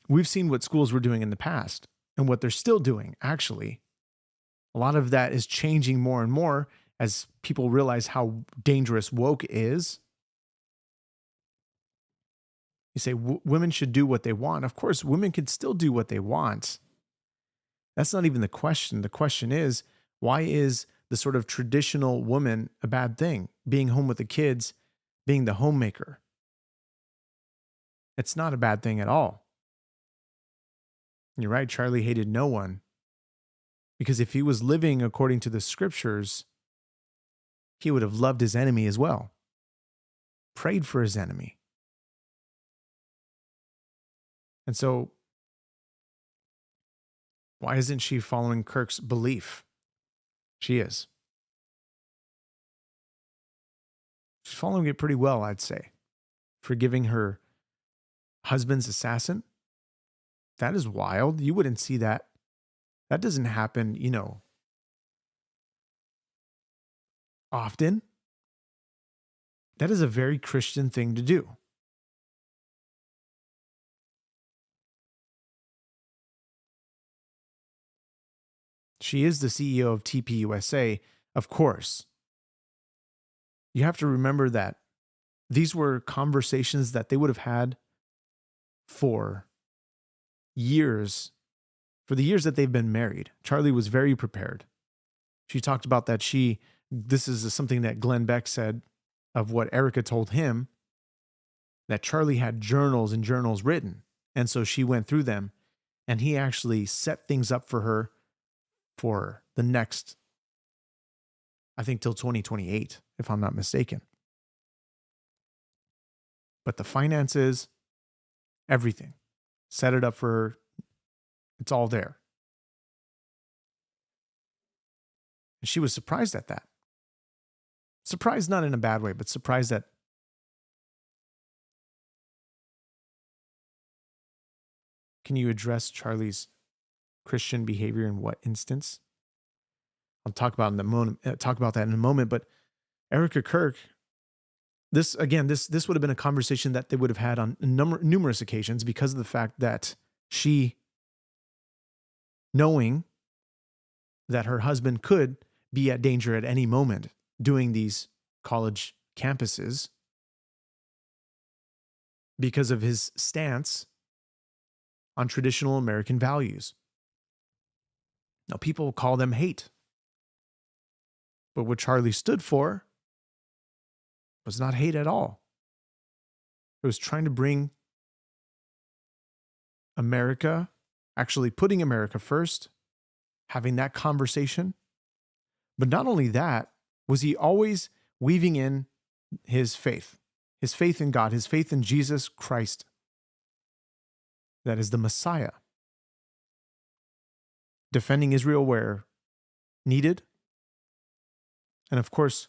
we've seen what schools were doing in the past and what they're still doing, actually. A lot of that is changing more and more as people realize how dangerous woke is. You say women should do what they want. Of course, women can still do what they want. That's not even the question. The question is, why is the sort of traditional woman a bad thing? Being home with the kids, being the homemaker. It's not a bad thing at all. You're right, Charlie hated no one. Because if he was living according to the scriptures, he would have loved his enemy as well. Prayed for his enemy. And so, why isn't she following Kirk's belief? She is. She's following it pretty well, I'd say. Forgiving her husband's assassin. That is wild. You wouldn't see that. That doesn't happen, often. That is a very Christian thing to do. She is the CEO of TPUSA, of course. You have to remember that these were conversations that they would have had for years. For the years that they've been married, Charlie was very prepared. She talked about that this is something that Glenn Beck said of what Erika told him, that Charlie had journals and journals written. And so she went through them, and he actually set things up for her for the next, I think, till 2028, if I'm not mistaken. But the finances, everything, set it up for her. It's all there. And she was surprised at that. Surprised not in a bad way, but surprised that can you address Charlie's Christian behavior in what instance? I'll talk about that in a moment, but Erika Kirk, this would have been a conversation that they would have had on numerous occasions because of the fact that she, knowing that her husband could be at danger at any moment doing these college campuses because of his stance on traditional American values. Now, people call them hate. But what Charlie stood for was not hate at all. It was trying to bring America, actually putting America first, having that conversation. But not only that, was he always weaving in his faith in God, his faith in Jesus Christ. That is the Messiah. Defending Israel where needed. And of course,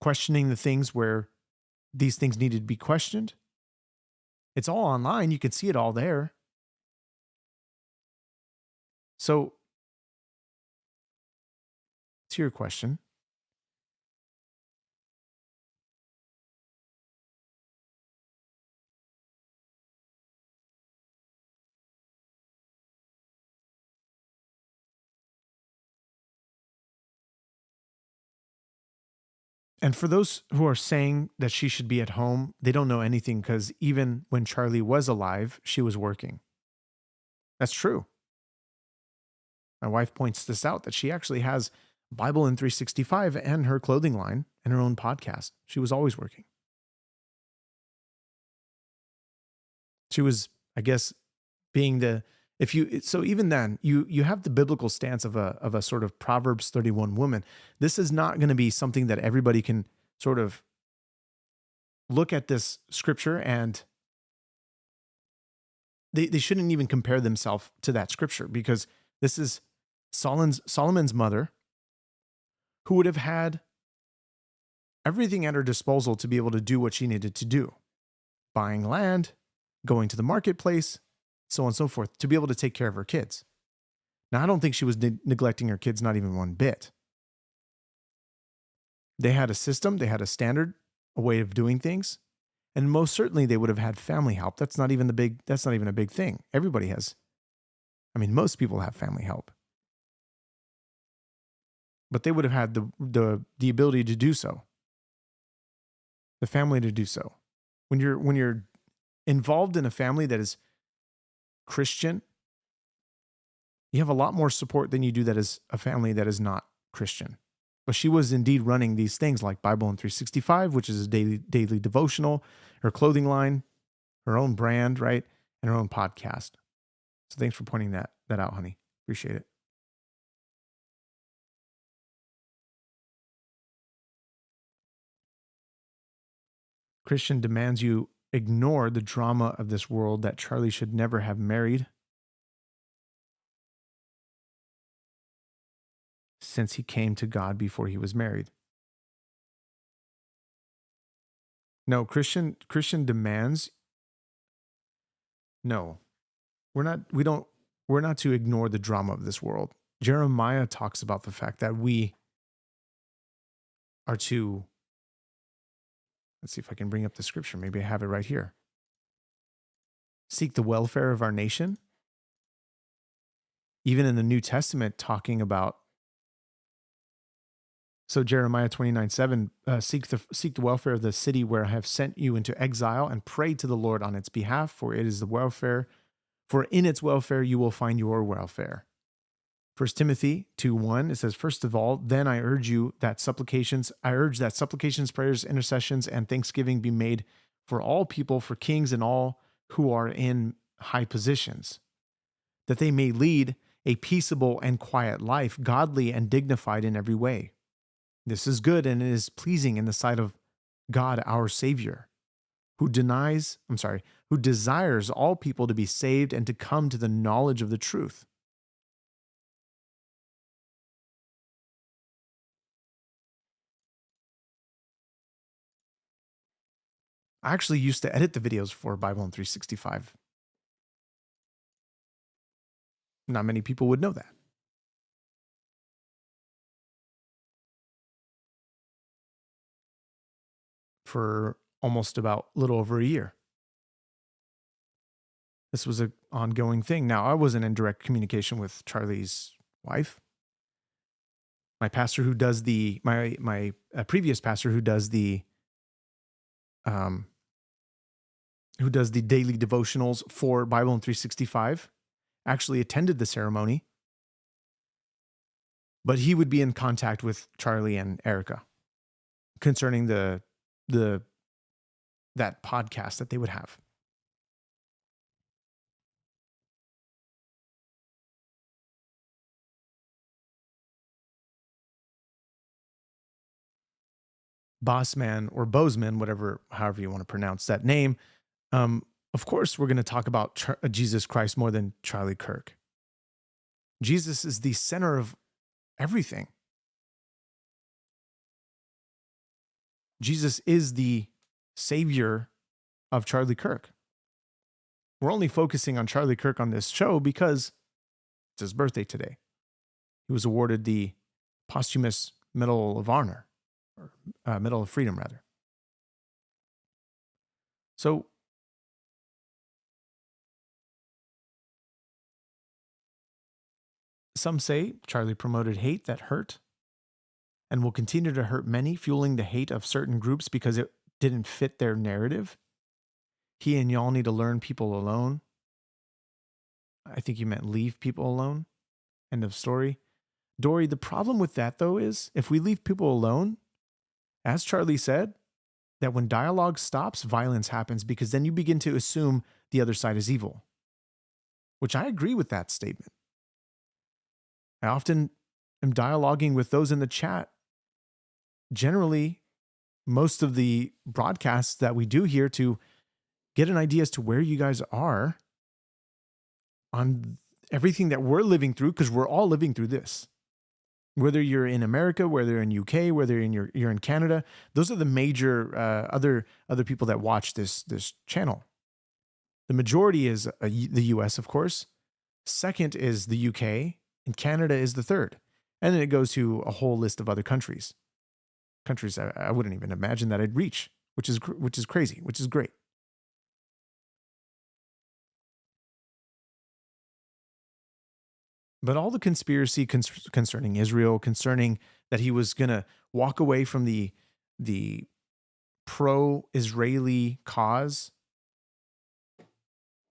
questioning the things where these things needed to be questioned. It's all online. You can see it all there. So, to your question, and for those who are saying that she should be at home, they don't know anything because even when Charlie was alive, she was working. That's true. My wife points this out, that she actually has Bible in 365 and her clothing line and her own podcast. She was always working. She was, I guess, being so even then, you have the biblical stance of a sort of Proverbs 31 woman. This is not going to be something that everybody can sort of look at this scripture and they shouldn't even compare themselves to that scripture, because this is Solomon's mother, who would have had everything at her disposal to be able to do what she needed to do. Buying land, going to the marketplace, so on and so forth, to be able to take care of her kids. Now, I don't think she was neglecting her kids, not even one bit. They had a system, they had a standard, a way of doing things, and most certainly they would have had family help. That's not even a big thing. Everybody has. I mean, most people have family help. But they would have had the ability to do so. The family to do so. When you're involved in a family that is Christian, you have a lot more support than you do that is a family that is not Christian. But she was indeed running these things like Bible in 365, which is a daily devotional, her clothing line, her own brand, right? And her own podcast. So thanks for pointing that out, honey. Appreciate it. Christian demands you ignore the drama of this world, that Charlie should never have married, since he came to God before he was married. No, Christian demands. No, we're not to ignore the drama of this world. Jeremiah talks about the fact that we are to, let's see if I can bring up the scripture. Maybe I have it right here. Seek the welfare of our nation. Even in the New Testament, talking about, so Jeremiah 29:7, seek the welfare of the city where I have sent you into exile, and pray to the Lord on its behalf, for it is the welfare, for in its welfare you will find your welfare. 1 Timothy 2:1, it says, first of all, then I urge that supplications, prayers, intercessions, and thanksgiving be made for all people, for kings and all who are in high positions, that they may lead a peaceable and quiet life, godly and dignified in every way. This is good, and it is pleasing in the sight of God our Savior, who desires all people to be saved and to come to the knowledge of the truth. I actually used to edit the videos for Bible in 365. Not many people would know that. For almost about a little over a year. This was an ongoing thing. Now, I wasn't in direct communication with Charlie's wife. My pastor who does my previous pastor who does the daily devotionals for Bible in 365 actually attended the ceremony, but he would be in contact with Charlie and Erika concerning that podcast that they would have. Bossman or Bozeman, however you want to pronounce that name. Of course, we're going to talk about Jesus Christ more than Charlie Kirk. Jesus is the center of everything. Jesus is the Savior of Charlie Kirk. We're only focusing on Charlie Kirk on this show because it's his birthday today. He was awarded the posthumous Medal of Honor, or Medal of Freedom, rather. So, some say Charlie promoted hate that hurt and will continue to hurt many, fueling the hate of certain groups because it didn't fit their narrative. He and y'all need to learn people alone. I think you meant leave people alone. End of story. Dory, the problem with that, though, is if we leave people alone, as Charlie said, that when dialogue stops, violence happens, because then you begin to assume the other side is evil, which I agree with that statement. I often am dialoguing with those in the chat. Generally, most of the broadcasts that we do here to get an idea as to where you guys are on everything that we're living through, because we're all living through this. Whether you're in America, whether you're in UK, whether you're in Canada, those are the major other people that watch this channel. The majority is the US, of course. Second is the UK, and Canada is the third. And then it goes to a whole list of other countries. Countries I wouldn't even imagine that I'd reach, which is crazy, which is great. But all the conspiracy concerning Israel, concerning that he was going to walk away from the pro-Israeli cause,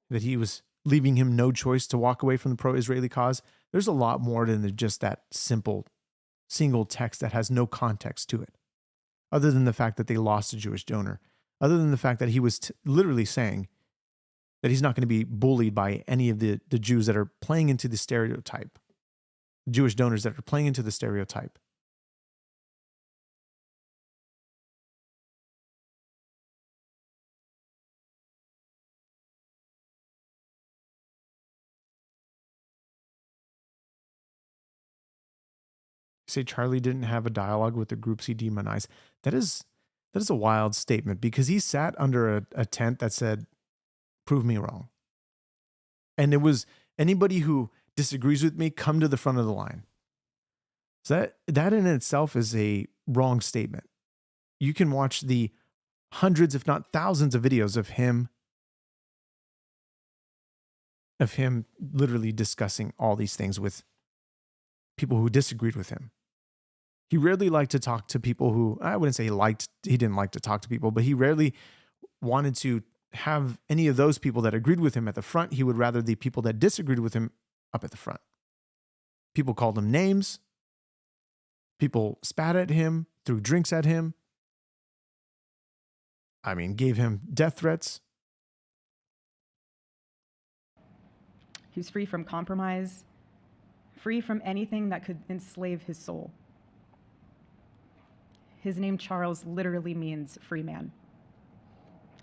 that he was leaving him no choice to walk away from the pro-Israeli cause, there's a lot more than just that simple single text that has no context to it, other than the fact that they lost a Jewish donor, other than the fact that he was literally saying that he's not going to be bullied by any of the Jews that are playing into the stereotype, Jewish donors that are playing into the stereotype. Say Charlie didn't have a dialogue with the groups he demonized. That is a wild statement, because he sat under a tent that said, "Prove me wrong." And it was, anybody who disagrees with me, come to the front of the line. So that in itself is a wrong statement. You can watch the hundreds, if not thousands, of videos of him literally discussing all these things with people who disagreed with him. He rarely liked to talk to people who, I wouldn't say he didn't like to talk to people, but he rarely wanted to have any of those people that agreed with him at the front. He would rather the people that disagreed with him up at the front. People called him names. People spat at him, threw drinks at him. I mean, gave him death threats. He was free from compromise, free from anything that could enslave his soul. His name, Charles, literally means free man.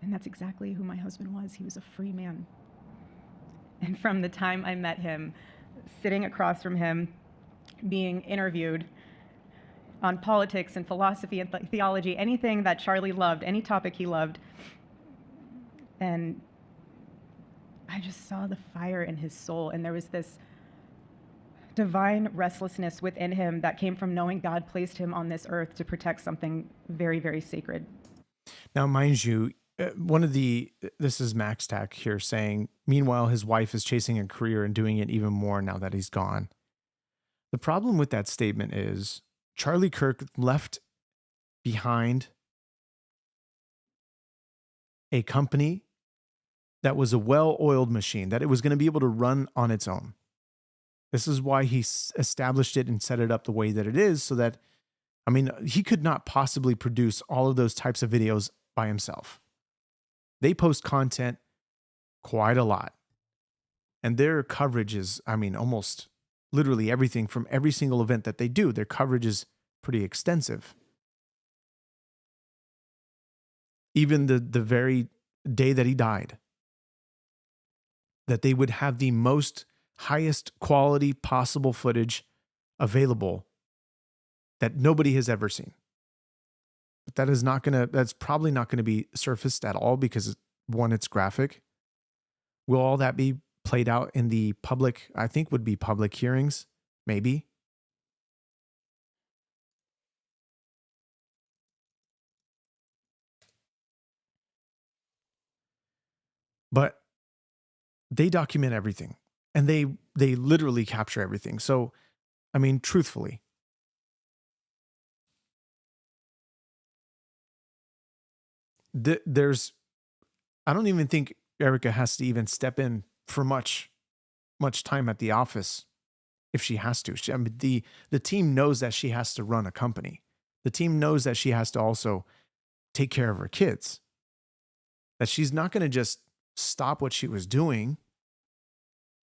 And that's exactly who my husband was. He was a free man. And from the time I met him, sitting across from him, being interviewed on politics and philosophy and theology, anything that Charlie loved, any topic he loved, and I just saw the fire in his soul, and there was this divine restlessness within him that came from knowing God placed him on this earth to protect something very, very sacred. Now, mind you, this is Max Tack here saying, meanwhile, his wife is chasing a career and doing it even more now that he's gone. The problem with that statement is Charlie Kirk left behind a company that was a well-oiled machine, that it was going to be able to run on its own. This is why he established it and set it up the way that it is, so that, I mean, he could not possibly produce all of those types of videos by himself. They post content quite a lot. And their coverage is, I mean, almost literally everything from every single event that they do. Their coverage is pretty extensive. Even the very day that he died, that they would have the highest quality possible footage available that nobody has ever seen. But that's probably not going to be surfaced at all, because one, it's graphic. Will all that be played out in the public, I think would be public hearings? Maybe. But they document everything, and they literally capture everything. So, I mean, truthfully, I don't even think Erika has to even step in for much time at the office if she has to. I mean, the team knows that she has to run a company. The team knows that she has to also take care of her kids. That she's not going to just stop what she was doing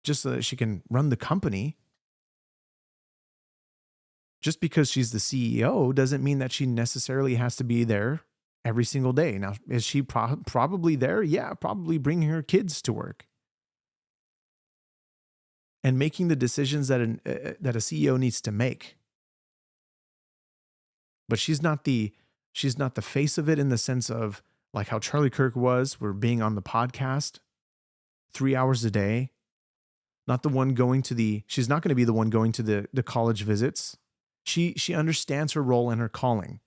just so that she can run the company. Just because she's the CEO doesn't mean that she necessarily has to be there every single day. Now, is she probably there? Yeah, probably bringing her kids to work. and making the decisions that that a CEO needs to make. But she's not the face of it in the sense of like how Charlie Kirk was, where being on the podcast 3 hours a day, not the one going to she's not going to be the one going to the college visits. She understands her role and her calling.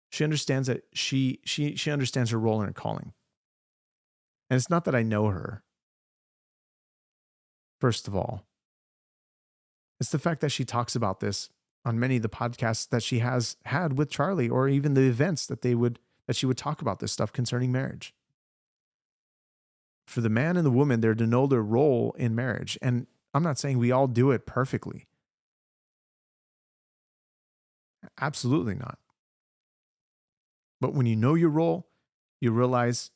She understands that she understands her role and her calling. And it's not that I know her. First of all, it's the fact that she talks about this on many of the podcasts that she has had with Charlie, or even the events that she would talk about this stuff concerning marriage. For the man and the woman, they're to know their role in marriage. And I'm not saying we all do it perfectly. Absolutely not. But when you know your role, you realize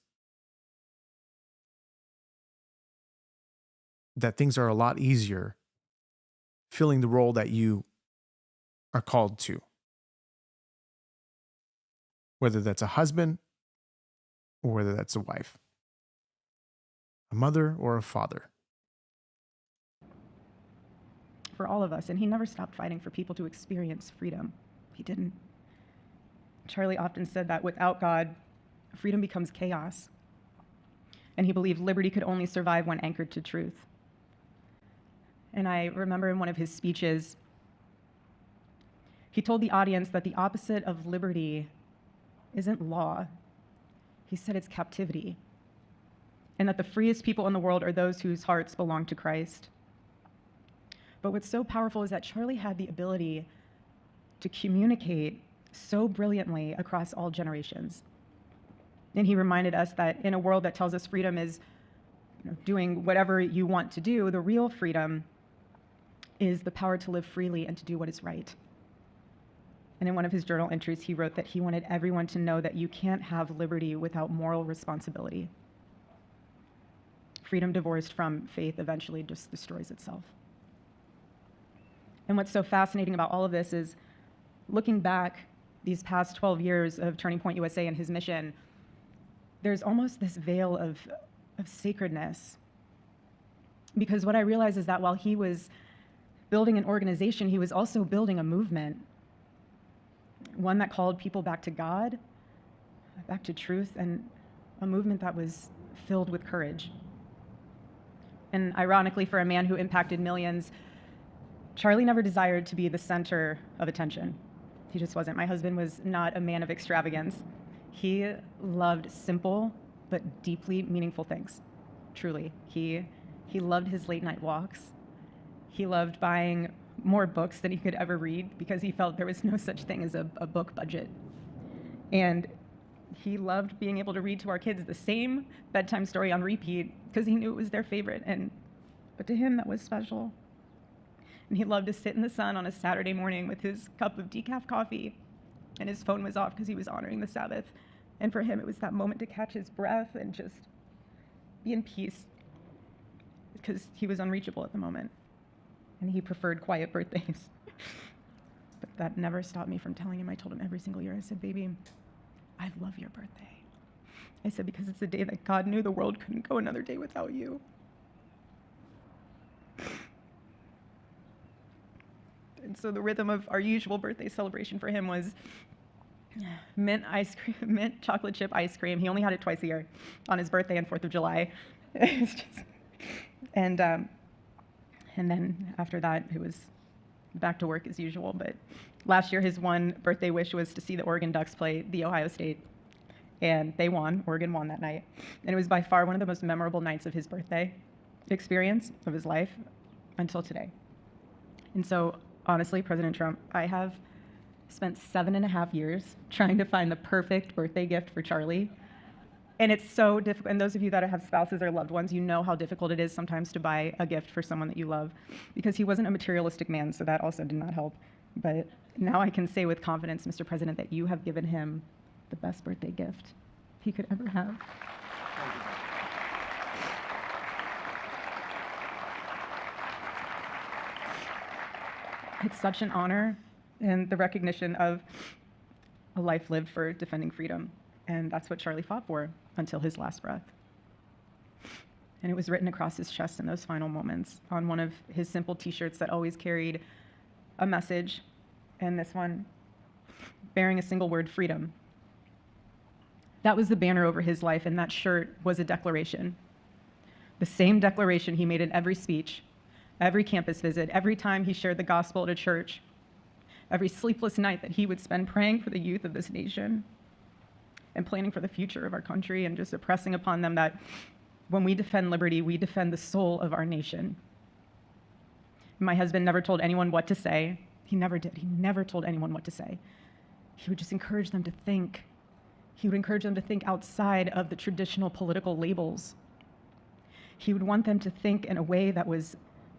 that things are a lot easier filling the role that you are called to. Whether that's a husband or whether that's a wife, a mother or a father. For all of us, and he never stopped fighting for people to experience freedom. He didn't. Charlie often said that without God, freedom becomes chaos. And he believed liberty could only survive when anchored to truth. And I remember in one of his speeches, he told the audience that the opposite of liberty isn't law. He said it's captivity. And that the freest people in the world are those whose hearts belong to Christ. But what's so powerful is that Charlie had the ability to communicate so brilliantly across all generations. And he reminded us that in a world that tells us freedom is doing whatever you want to do, the real freedom is the power to live freely and to do what is right. And in one of his journal entries, he wrote that he wanted everyone to know that you can't have liberty without moral responsibility. Freedom divorced from faith eventually just destroys itself. And what's so fascinating about all of this is looking back these past 12 years of Turning Point USA and his mission, there's almost this veil of sacredness. Because what I realized is that while he was building an organization, he was also building a movement, one that called people back to God, back to truth, and a movement that was filled with courage. And ironically, for a man who impacted millions, Charlie never desired to be the center of attention. He just wasn't. My husband was not a man of extravagance. He loved simple but deeply meaningful things, truly. He loved his late night walks. He loved buying more books than he could ever read because he felt there was no such thing as a book budget. And he loved being able to read to our kids the same bedtime story on repeat because he knew it was their favorite. But to him, that was special. And he loved to sit in the sun on a Saturday morning with his cup of decaf coffee, and his phone was off because he was honoring the Sabbath. And for him, it was that moment to catch his breath and just be in peace because he was unreachable at the moment. And he preferred quiet birthdays. But that never stopped me from telling him. I told him every single year, I said, baby, I love your birthday. I said, because it's the day that God knew the world couldn't go another day without you. And so the rhythm of our usual birthday celebration for him was mint ice cream, mint chocolate chip ice cream. He only had it twice a year, on his birthday and 4th of July. And then after that, it was back to work as usual. But last year, his one birthday wish was to see the Oregon Ducks play the Ohio State. And they won. Oregon won that night. And it was by far one of the most memorable nights of his birthday experience of his life until today. And so, honestly, President Trump, I have spent 7.5 years trying to find the perfect birthday gift for Charlie. And it's so difficult. And those of you that have spouses or loved ones, you know how difficult it is sometimes to buy a gift for someone that you love, because he wasn't a materialistic man, so that also did not help. But now I can say with confidence, Mr. President, that you have given him the best birthday gift he could ever have. It's such an honor and the recognition of a life lived for defending freedom. And that's what Charlie fought for until his last breath. And it was written across his chest in those final moments on one of his simple t-shirts that always carried a message, and this one bearing a single word, freedom. That was the banner over his life, and that shirt was a declaration. The same declaration he made in every speech, every campus visit, every time he shared the gospel at a church, every sleepless night that he would spend praying for the youth of this nation and planning for the future of our country, and just impressing upon them that when we defend liberty, we defend the soul of our nation. My husband never told anyone what to say. He never did. He never told anyone what to say. He would just encourage them to think. He would encourage them to think outside of the traditional political labels. He would want them to think in a way that was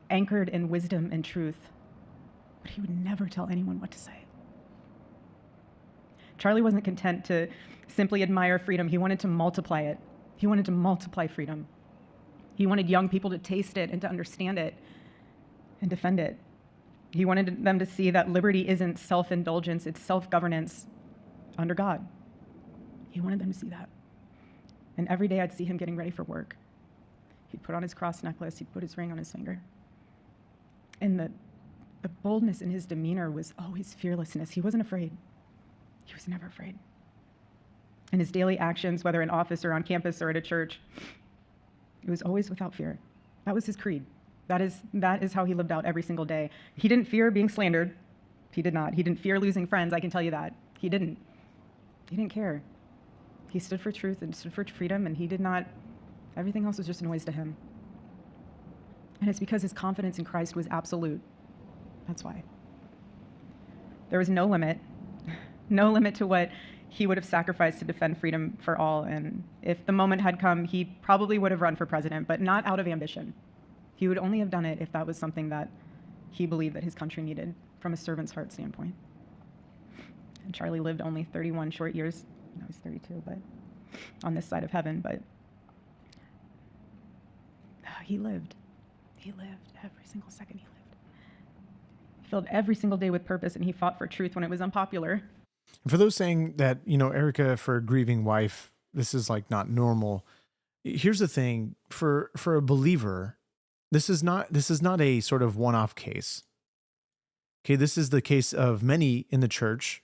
anchored in wisdom and truth. But he would never tell anyone what to say. Charlie wasn't content to simply admire freedom. He wanted to multiply it. He wanted to multiply freedom. He wanted young people to taste it and to understand it and defend it. He wanted them to see that liberty isn't self-indulgence, it's self-governance under God. He wanted them to see that. And every day I'd see him getting ready for work. He'd put on his cross necklace, he'd put his ring on his finger. And the boldness in his demeanor was always fearlessness. He wasn't afraid. He was never afraid. And his daily actions, whether in office or on campus or at a church, it was always without fear. That was his creed. That is how he lived out every single day. He didn't fear being slandered. He did not. He didn't fear losing friends, I can tell you that. He didn't. He didn't care. He stood for truth and stood for freedom, and he did not, everything else was just noise to him. And it's because his confidence in Christ was absolute. That's why. There was no limit to what he would have sacrificed to defend freedom for all. And if the moment had come, he probably would have run for president, but not out of ambition. He would only have done it if that was something that he believed that his country needed from a servant's heart standpoint. And Charlie lived only 31 short years. No, he's 32, but on this side of heaven. But he lived. He lived every single second he lived. He filled every single day with purpose, and he fought for truth when it was unpopular. For those saying that, Erika, for a grieving wife, this is like not normal. Here's the thing, for a believer, this is not a sort of one-off case. Okay, this is the case of many in the church,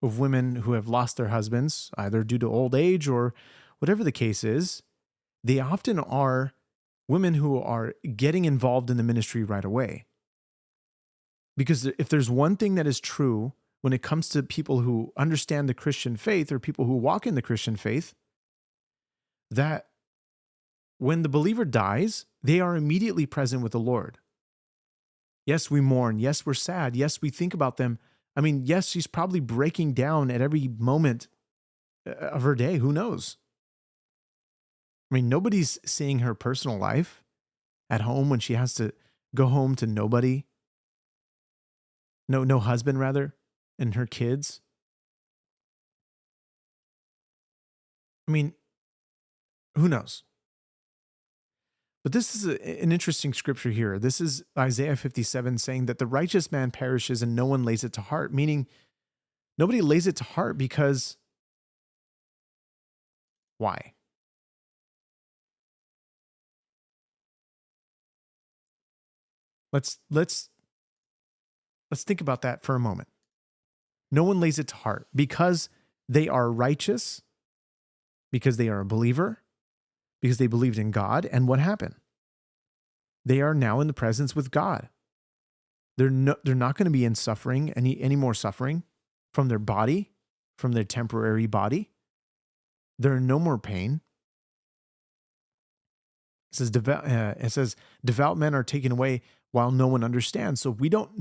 of women who have lost their husbands, either due to old age or whatever the case is. They often are women who are getting involved in the ministry right away. Because if there's one thing that is true when it comes to people who understand the Christian faith or people who walk in the Christian faith, that when the believer dies, they are immediately present with the Lord. Yes, we mourn. Yes, we're sad. Yes, we think about them. I mean, yes, she's probably breaking down at every moment of her day. Who knows? I mean, nobody's seeing her personal life at home when she has to go home to nobody. No husband, rather, and her kids. I mean, who knows? But this is an interesting scripture here. This is Isaiah 57 saying that the righteous man perishes and no one lays it to heart, meaning nobody lays it to heart because why? Let's think about that for a moment. No one lays it to heart because they are righteous, because they are a believer, because they believed in God. And what happened? They are now in the presence with God. They're not going to be in suffering, any more suffering from their body, from their temporary body. There are no more pain. It says devout men are taken away while no one understands. So we don't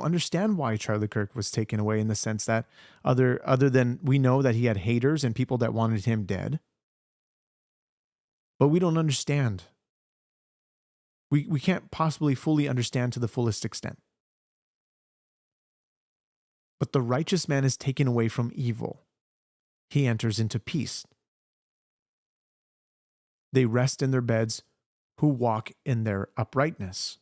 understand why Charlie Kirk was taken away, in the sense that other than we know that he had haters and people that wanted him dead. But we don't understand. We can't possibly fully understand to the fullest extent. But the righteous man is taken away from evil. He enters into peace. They rest in their beds who walk in their uprightness.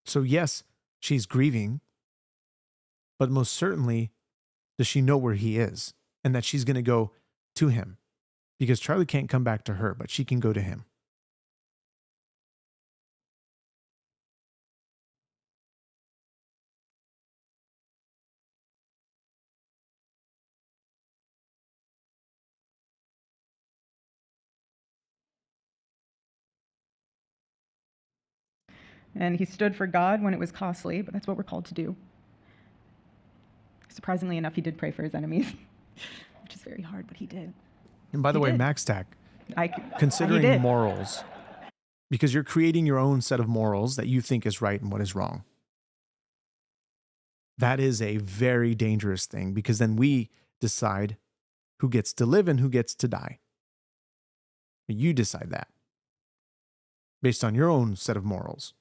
So yes, She's grieving, but most certainly does she know where he is and that she's going to go to him, because Charlie can't come back to her, but she can go to him. And he stood for God when it was costly, but that's what we're called to do. Surprisingly enough, he did pray for his enemies, which is very hard, but he did. And by the way, Max Tack, considering morals, because you're creating your own set of morals that you think is right and what is wrong. That is a very dangerous thing, because then we decide who gets to live and who gets to die. You decide that based on your own set of morals.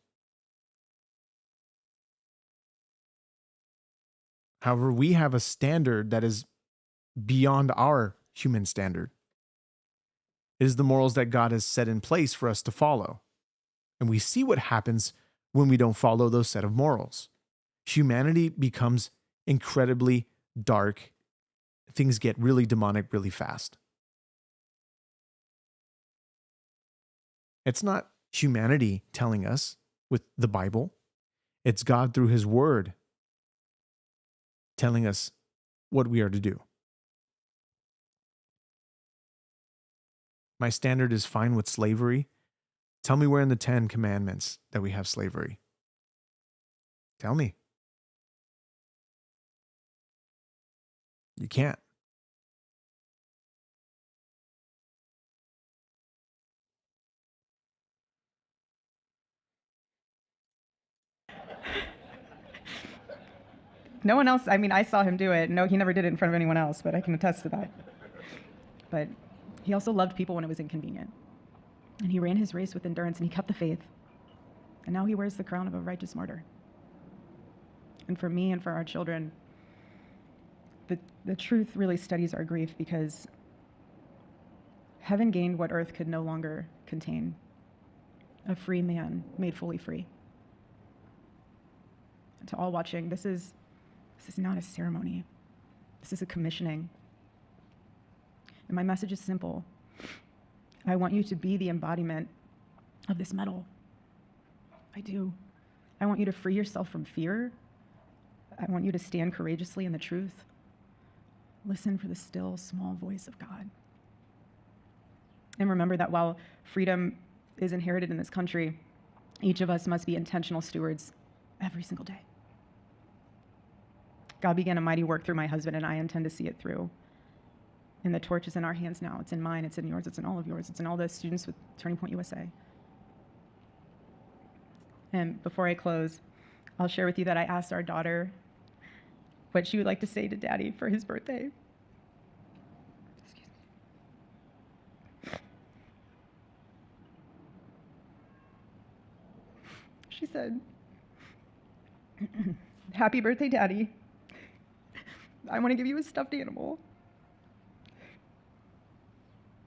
However, we have a standard that is beyond our human standard. It is the morals that God has set in place for us to follow. And we see what happens when we don't follow those set of morals. Humanity becomes incredibly dark. Things get really demonic really fast. It's not humanity telling us with the Bible. It's God through his word telling us what we are to do. My standard is fine with slavery. Tell me where in the 10 Commandments that we have slavery. Tell me. You can't. No one else, I mean, I saw him do it. No, he never did it in front of anyone else, but I can attest to that. But he also loved people when it was inconvenient. And he ran his race with endurance, and he kept the faith. And now he wears the crown of a righteous martyr. And for me and for our children, the truth really studies our grief, because heaven gained what earth could no longer contain: a free man made fully free. And to all watching, this is not a ceremony. This is a commissioning. And my message is simple. I want you to be the embodiment of this medal. I do. I want you to free yourself from fear. I want you to stand courageously in the truth. Listen for the still, small voice of God. And remember that while freedom is inherited in this country, each of us must be intentional stewards every single day. God began a mighty work through my husband, and I intend to see it through. And the torch is in our hands now. It's in mine, it's in yours, it's in all of yours, it's in all the students with Turning Point USA. And before I close, I'll share with you that I asked our daughter what she would like to say to Daddy for his birthday. She said, "Happy birthday, Daddy. I want to give you a stuffed animal."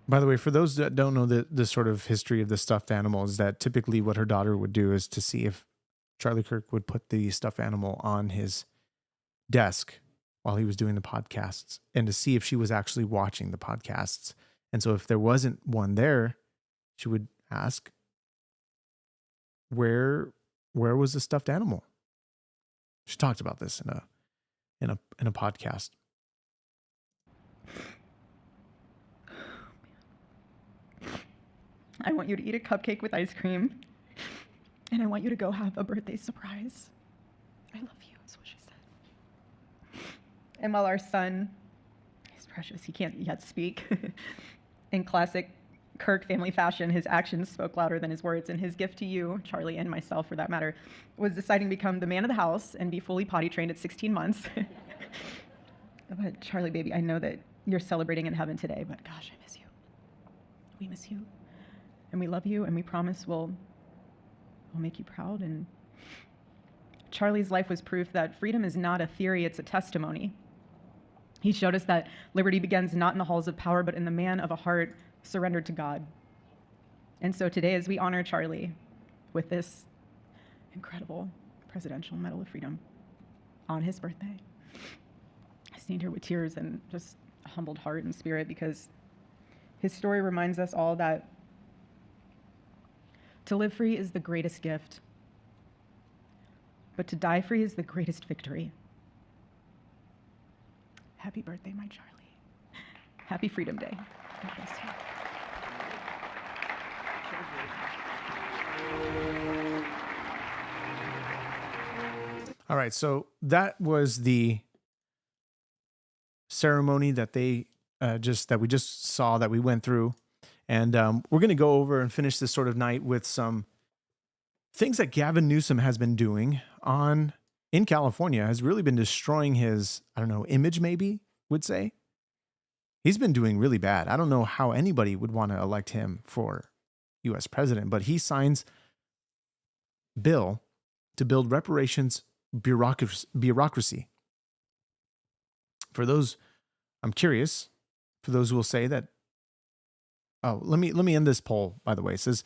By the way, for those that don't know the sort of history of the stuffed animal, is that typically what her daughter would do is to see if Charlie Kirk would put the stuffed animal on his desk while he was doing the podcasts, and to see if she was actually watching the podcasts. And so if there wasn't one there, she would ask, where was the stuffed animal? She talked about this in a podcast. I want you to eat a cupcake with ice cream, and I want you to go have a birthday surprise. I love you, is what she said. And while our son, he's precious, he can't yet speak, in classic Kirk family fashion, his actions spoke louder than his words, and his gift to you, Charlie, and myself for that matter, was deciding to become the man of the house and be fully potty trained at 16 months. But Charlie, baby, I know that you're celebrating in heaven today, but gosh, I miss you. We miss you. And we love you, and we promise we'll make you proud. And Charlie's life was proof that freedom is not a theory, it's a testimony. He showed us that liberty begins not in the halls of power, but in the man of a heart surrendered to God. And so today, as we honor Charlie with this incredible Presidential Medal of Freedom on his birthday. I stand here with tears and just a humbled heart and spirit because his story reminds us all that to live free is the greatest gift, but to die free is the greatest victory. Happy birthday, my Charlie. Happy Freedom Day. God bless you. All right, so that was the ceremony that we just saw, that we went through, and we're going to go over and finish this sort of night with some things that Gavin Newsom has been doing in California. Has really been destroying his, I don't know, image, maybe would say. He's been doing really bad. I don't know how anybody would want to elect him for U.S. president, but he signs bill to build reparations bureaucracy. For those, I'm curious, for those who will say that, let me end this poll, by the way. It says,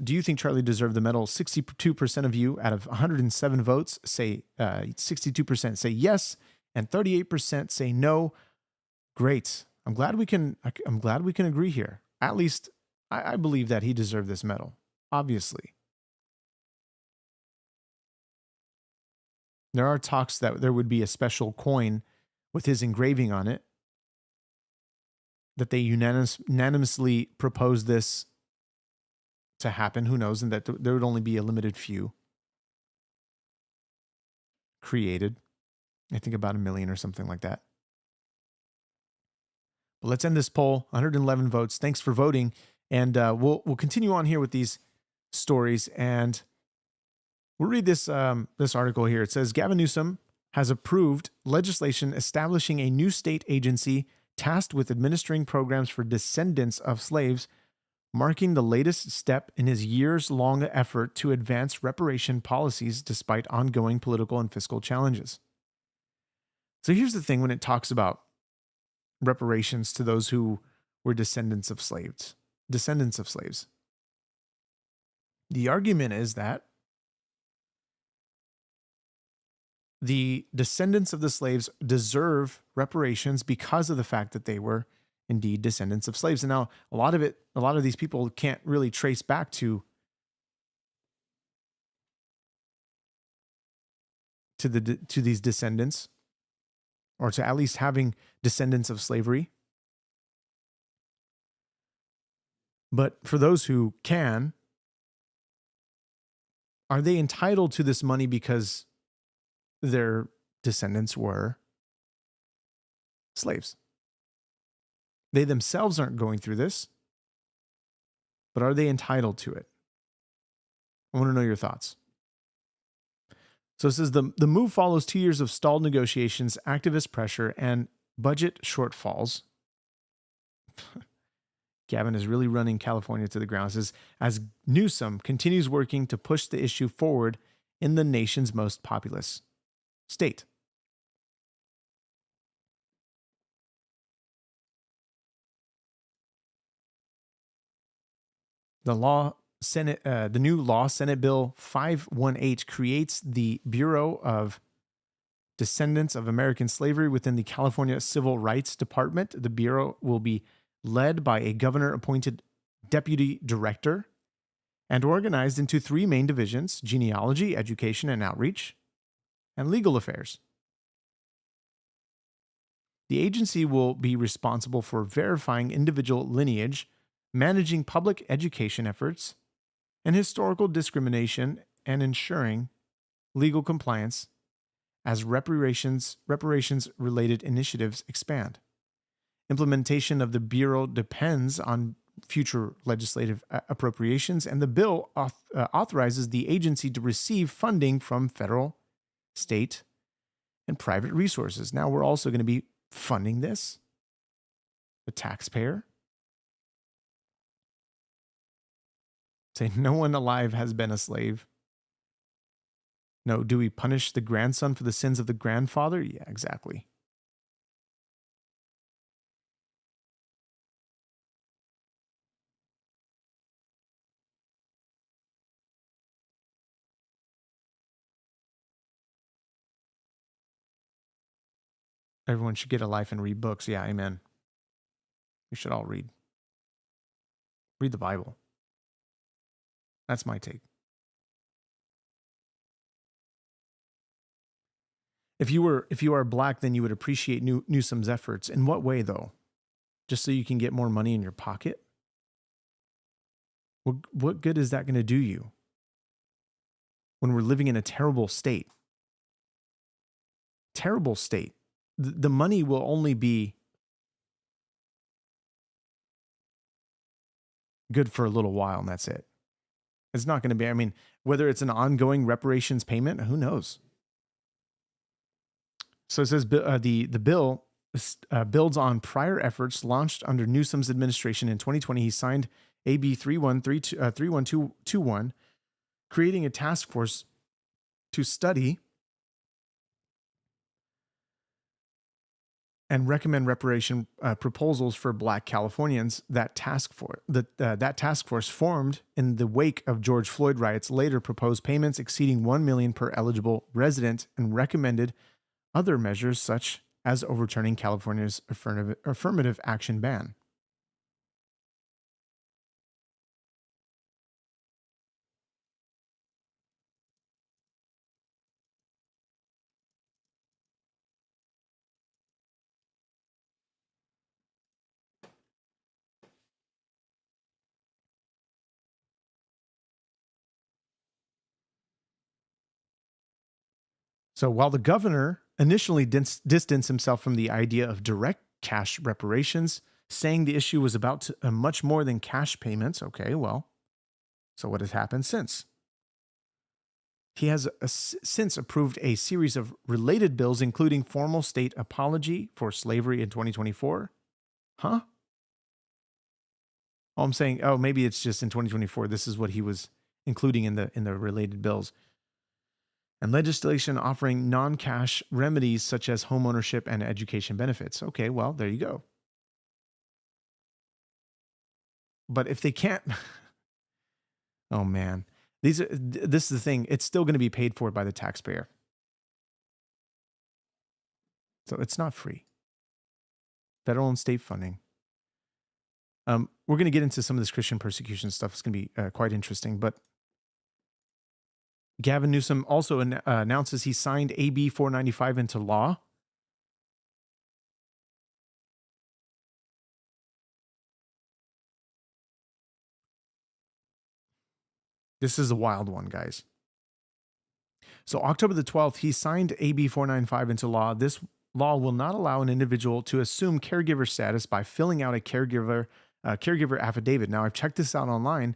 do you think Charlie deserved the medal? 62% of you out of 107 votes say, 62% say yes, and 38% say no. Great. I'm glad we can agree here. At least I believe that he deserved this medal, obviously. There are talks that there would be a special coin with his engraving on it, that they unanimously proposed this to happen. Who knows? And that there would only be a limited few created. I think about 1 million or something like that. But let's end this poll. 111 votes. Thanks for voting. And we'll continue on here with these stories. And we'll read this article here. It says, Gavin Newsom has approved legislation establishing a new state agency tasked with administering programs for descendants of slaves, marking the latest step in his years-long effort to advance reparation policies despite ongoing political and fiscal challenges. So here's the thing when it talks about reparations to those who were descendants of slaves. The argument is that the descendants of the slaves deserve reparations because of the fact that they were indeed descendants of slaves. And now a lot of these people can't really trace back to these descendants, or to at least having descendants of slavery. But for those who can, are they entitled to this money because their descendants were slaves? They themselves aren't going through this, but are they entitled to it? I want to know your thoughts. So it says the move follows 2 years of stalled negotiations, activist pressure, and budget shortfalls. Gavin is really running California to the ground. It says, as Newsom continues working to push the issue forward in the nation's most populous state. The new law, Senate Bill 518, creates the Bureau of Descendants of American Slavery within the California Civil Rights Department. The Bureau will be led by a governor-appointed deputy director and organized into 3 main divisions: genealogy, education and outreach, and legal affairs. The agency will be responsible for verifying individual lineage, managing public education efforts, and historical discrimination, and ensuring legal compliance as reparations-related initiatives expand. Implementation of the Bureau depends on future legislative appropriations, and the bill authorizes the agency to receive funding from federal, state, and private resources. Now we're also going to be funding this, the taxpayer. Say no one alive has been a slave. No, do we punish the grandson for the sins of the grandfather? Yeah, exactly. Everyone should get a life and read books. Yeah, amen. We should all read. Read the Bible. That's my take. If you are black, then you would appreciate Newsom's efforts. In what way, though? Just so you can get more money in your pocket? What good is that going to do you when we're living in a terrible state? Terrible state. The money will only be good for a little while, and that's it. It's not going to be, I mean, whether it's an ongoing reparations payment, who knows? So it says the bill builds on prior efforts launched under Newsom's administration in 2020. He signed AB 31221, creating a task force to study and recommend reparation proposals for Black Californians. That task force formed in the wake of George Floyd riots later proposed payments exceeding $1 million per eligible resident and recommended other measures such as overturning California's affirmative action ban. So while the governor initially distanced himself from the idea of direct cash reparations, saying the issue was about much more than cash payments, okay, well, so what has happened since? He has since approved a series of related bills, including formal state apology for slavery in 2024. Huh? Oh, I'm saying, oh, maybe it's just in 2024. This is what he was including in the related bills. And legislation offering non-cash remedies such as homeownership and education benefits. Okay, well, there you go. But if they can't, oh man, this is the thing. It's still going to be paid for by the taxpayer. So it's not free. Federal and state funding. We're going to get into some of this Christian persecution stuff. It's going to be quite interesting, but Gavin Newsom also announces he signed AB 495 into law. This is a wild one, guys. So October the 12th, he signed AB 495 into law. This law will not allow an individual to assume caregiver status by filling out a caregiver affidavit. Now, I've checked this out online,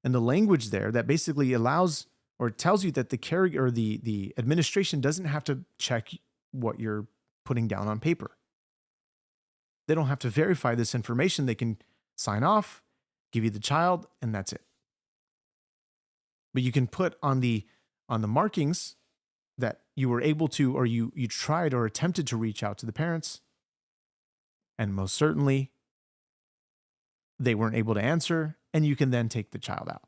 and the language there that basically allows or tells you that the the administration doesn't have to check what you're putting down on paper. They don't have to verify this information. They can sign off, give you the child, and that's it. But you can put on the markings that you were able to, or you tried or attempted to reach out to the parents, and most certainly they weren't able to answer, and you can then take the child out.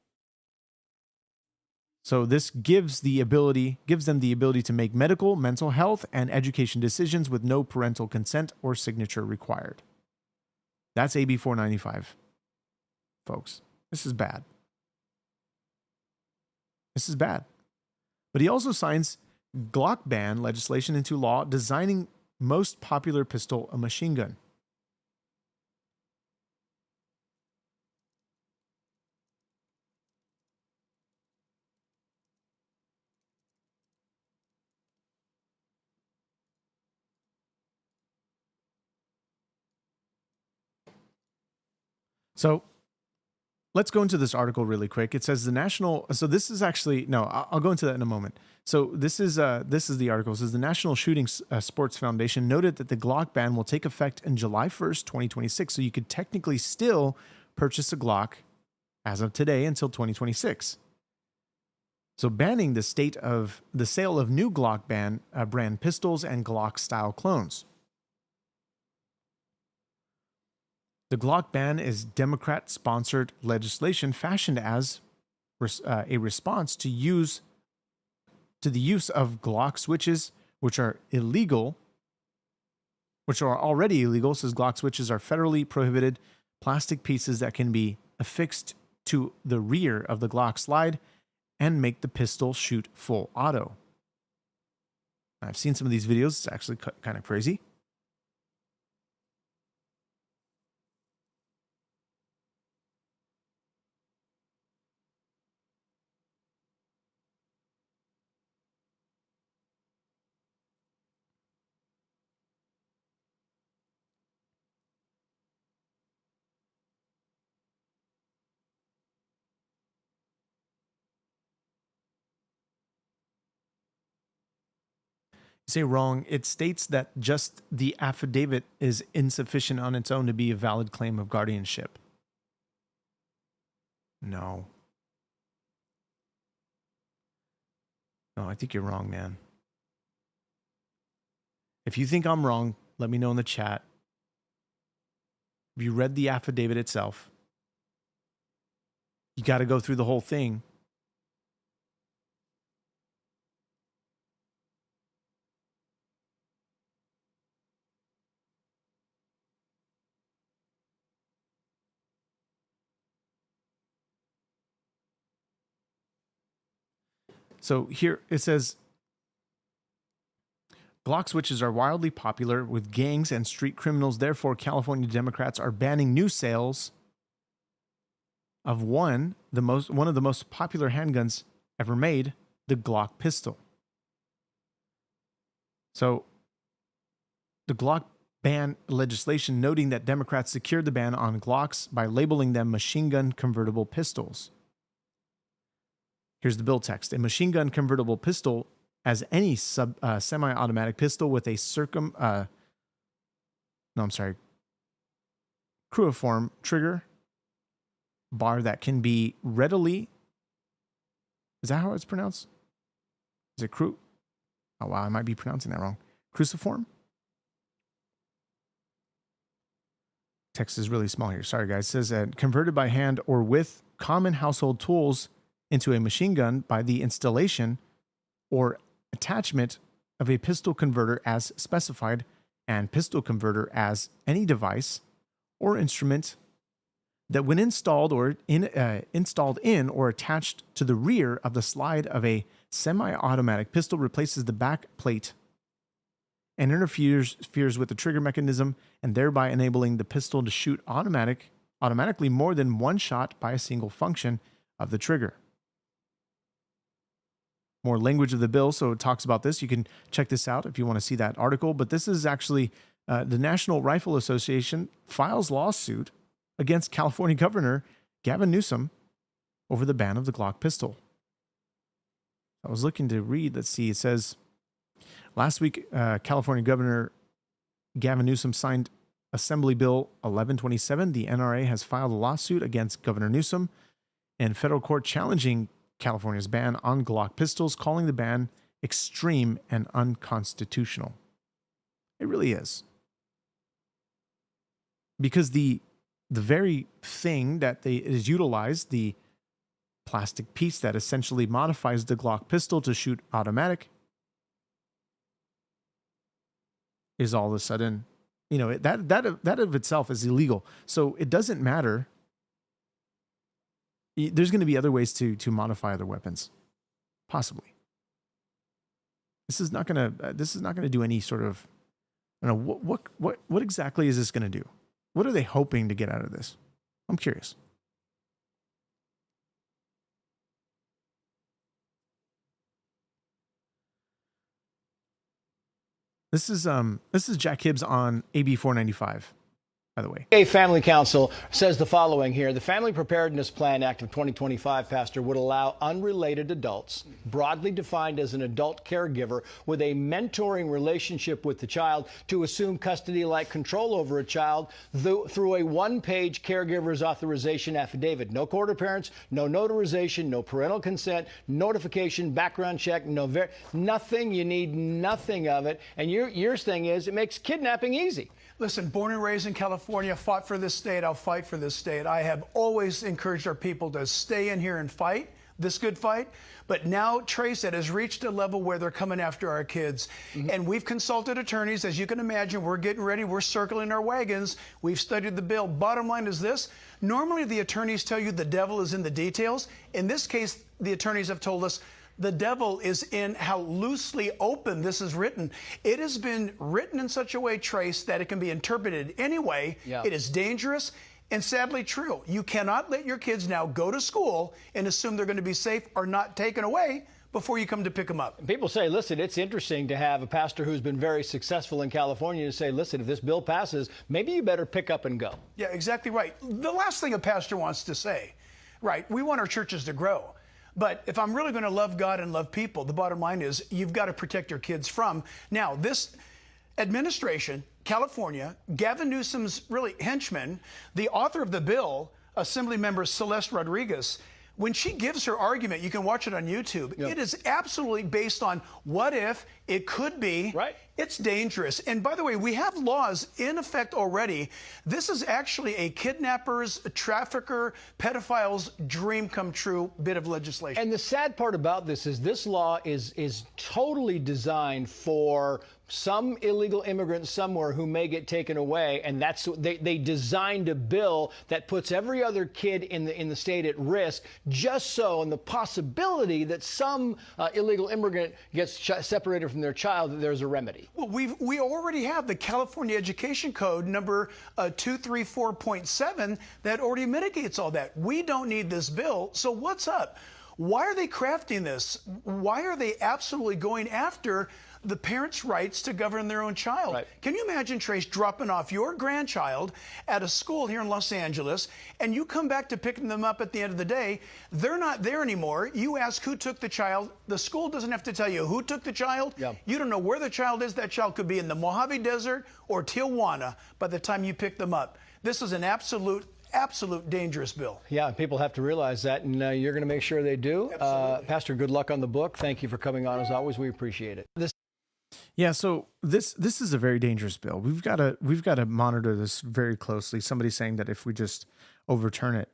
So this gives them the ability to make medical, mental health, and education decisions with no parental consent or signature required. That's AB 495, folks. This is bad. This is bad. But he also signs Glock ban legislation into law, designing most popular pistol a machine gun. So let's go into this article really quick. It says so this is actually, no, I'll go into that in a moment. So this is the article. It says the National Shooting Sports Foundation noted that the Glock ban will take effect in July 1st, 2026. So you could technically still purchase a Glock as of today until 2026. So banning the sale of new Glock brand pistols and Glock style clones. The Glock ban is Democrat-sponsored legislation fashioned as a response to the use of Glock switches, which are illegal which are already illegal, says Glock switches are federally prohibited plastic pieces that can be affixed to the rear of the Glock slide and make the pistol shoot full auto. I've seen some of these videos. It's actually kind of crazy. Say wrong. It states that just the affidavit is insufficient on its own to be a valid claim of guardianship. No. No, I think you're wrong, man. If you think I'm wrong, let me know in the chat. If you read the affidavit itself, you got to go through the whole thing. So here it says, Glock switches are wildly popular with gangs and street criminals. Therefore, California Democrats are banning new sales of one of the most popular handguns ever made, the Glock pistol. So the Glock ban legislation noting that Democrats secured the ban on Glocks by labeling them machine gun convertible pistols. Here's the bill text. A machine gun convertible pistol, as any semi-automatic pistol with a cruciform trigger bar that can be readily... Is that how it's pronounced? Is it Oh, wow, I might be pronouncing that wrong. Cruciform? Text is really small here. Sorry, guys. It says converted by hand or with common household tools into a machine gun by the installation or attachment of a pistol converter as specified, and pistol converter as any device or instrument that when installed in or attached to the rear of the slide of a semi-automatic pistol replaces the back plate and interferes with the trigger mechanism and thereby enabling the pistol to shoot automatically more than one shot by a single function of the trigger. More language of the bill, so it talks about this. You can check this out if you want to see that article. But this is actually the National Rifle Association files lawsuit against California Governor Gavin Newsom over the ban of the Glock pistol. I was looking to read. Let's see. It says, last week, California Governor Gavin Newsom signed Assembly Bill 1127. The NRA has filed a lawsuit against Governor Newsom in federal court challenging California's ban on Glock pistols, calling the ban extreme and unconstitutional. It really is. Because the very thing that is utilized, the plastic piece that essentially modifies the Glock pistol to shoot automatic, is all of a sudden, that of itself is illegal. So it doesn't matter. There's going to be other ways to modify other weapons, possibly. This is not going to do any sort of, I don't know, what exactly is this going to do? What are they hoping to get out of this? I'm curious. This is Jack Hibbs on AB 495. By the way, A Family Council says the following here. The Family Preparedness Plan Act of 2025, Pastor, would allow unrelated adults, broadly defined as an adult caregiver with a mentoring relationship with the child, to assume custody-like control over a child through a one-page caregiver's authorization affidavit. No court appearance, no notarization, no parental consent, notification, background check, nothing. You need nothing of it. And your thing is it makes kidnapping easy. Listen, born and raised in California, fought for this state. I'll fight for this state. I have always encouraged our people to stay in here and fight. this good fight. But now, Trace, it has reached a level where they're coming after our kids. And we've consulted attorneys. As you can imagine, we're getting ready. We're circling our wagons. We've studied the bill. Bottom line is this. Normally, the attorneys tell you the devil is in the details. In this case, the attorneys have told us the devil is in how loosely open this is written. It has been written in such a way, Trace, that it can be interpreted any way. Yeah. It is dangerous and sadly true. You cannot let your kids now go to school and assume they're going to be safe or not taken away before you come to pick them up. People say, listen, it's interesting to have a pastor who's been very successful in California to say, listen, if this bill passes, maybe you better pick up and go. Yeah, exactly right. The last thing a pastor wants to say, right, we want our churches to grow. But if I'm really going to love God and love people, the bottom line is you've got to protect your kids from. Now, this administration, California, Gavin Newsom's really henchman, the author of the bill, Assemblymember Celeste Rodriguez, when she gives her argument, you can watch it on YouTube. It is absolutely based on what if, it could be. Right. It's dangerous. And by the way, we have laws in effect already. This is actually a kidnapper's, trafficker, pedophile's dream come true bit of legislation. And the sad part about this law is totally designed for some illegal immigrant somewhere who may get taken away, and that's they designed a bill that puts every other kid in the state at risk, just so, and the possibility that some illegal immigrant gets separated from their child, that there's a remedy. Well, we already have the California Education Code number 234.7 that already mitigates all that. We don't need this bill. So what's up? Why are they crafting this? Why are they absolutely going after the parents' rights to govern their own child? Right. Can you imagine, Trace, dropping off your grandchild at a school here in Los Angeles, and you come back to picking them up at the end of the day? They're not there anymore. You ask who took the child. The school doesn't have to tell you who took the child. Yeah. You don't know where the child is. That child could be in the Mojave Desert or Tijuana by the time you pick them up. This is an absolute dangerous bill. Yeah, people have to realize that, and you're going to make sure they do. Pastor, good luck on the book. Thank you for coming on as always. We appreciate it. Yeah, so this is a very dangerous bill. We've got to monitor this very closely. Somebody's saying that if we just overturn it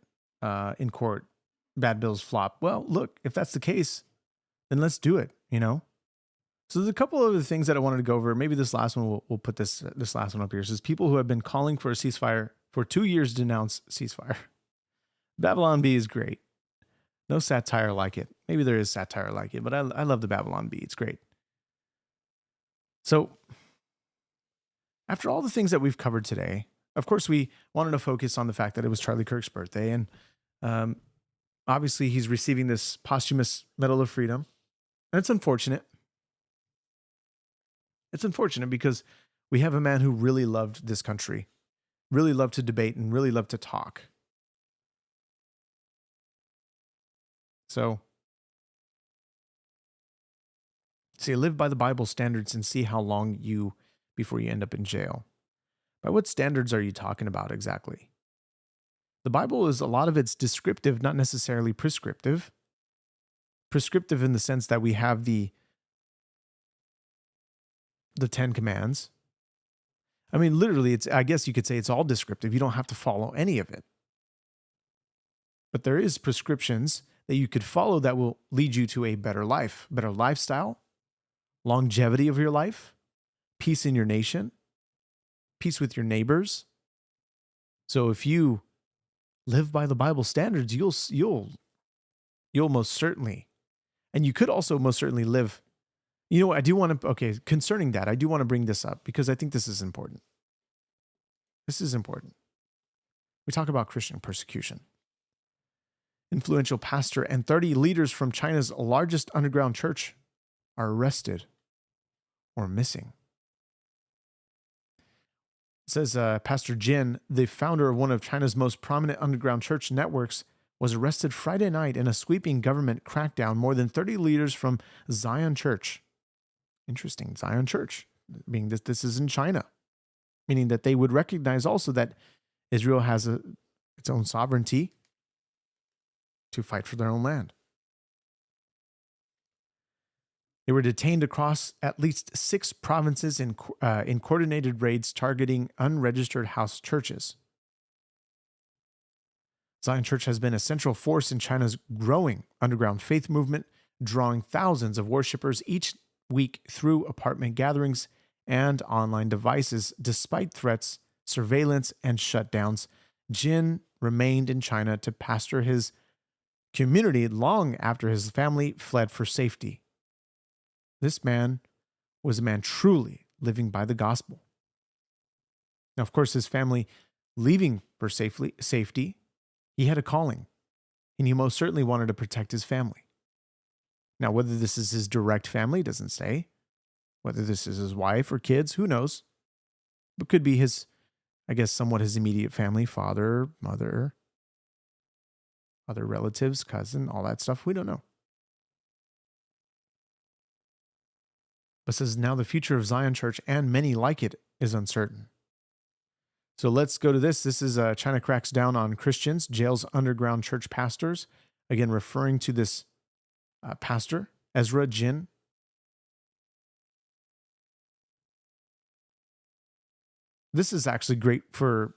in court, bad bills flop. Well, look, if that's the case, then let's do it. You know. So there's a couple of other things that I wanted to go over. Maybe this last one we'll put this last one up here. It says people who have been calling for a ceasefire for 2 years denounce ceasefire. Babylon Bee is great. No satire like it. Maybe there is satire like it, but I love the Babylon Bee. It's great. So, after all the things that we've covered today, of course, we wanted to focus on the fact that it was Charlie Kirk's birthday. And obviously, he's receiving this posthumous Medal of Freedom. And it's unfortunate. It's unfortunate because we have a man who really loved this country, really loved to debate, and really loved to talk. So, see, live by the Bible standards and see how long before you end up in jail. By what standards are you talking about exactly? The Bible is, a lot of it's descriptive, not necessarily prescriptive. Prescriptive in the sense that we have the 10 commands. I mean, literally, I guess you could say it's all descriptive. You don't have to follow any of it. But there is prescriptions that you could follow that will lead you to a better life, better lifestyle, longevity of your life, peace in your nation, peace with your neighbors. So if you live by the Bible standards, you'll most certainly, and you could also most certainly live. You know what, I do want to, concerning that, I do want to bring this up because I think this is important. This is important. We talk about Christian persecution. Influential pastor and 30 leaders from China's largest underground church are arrested or missing. It says Pastor Jin, the founder of one of China's most prominent underground church networks, was arrested Friday night in a sweeping government crackdown. More than 30 leaders from Zion Church. Interesting, Zion Church, meaning this is in China, meaning that they would recognize also that Israel has its own sovereignty to fight for their own land. They were detained across at least 6 provinces in coordinated raids targeting unregistered house churches. Zion Church has been a central force in China's growing underground faith movement, drawing thousands of worshipers each week through apartment gatherings and online devices. Despite threats, surveillance, and shutdowns, Jin remained in China to pastor his community long after his family fled for safety. This man was a man truly living by the gospel. Now, of course, his family leaving for safety, he had a calling, and he most certainly wanted to protect his family. Now, whether this is his direct family doesn't say. Whether this is his wife or kids, who knows? But could be his, I guess, somewhat his immediate family, father, mother, other relatives, cousin, all that stuff. We don't know. But says now the future of Zion Church and many like it is uncertain. So let's go to this. This is China cracks down on Christians, jails underground church pastors. Again, referring to this pastor, Ezra Jin. This is actually great for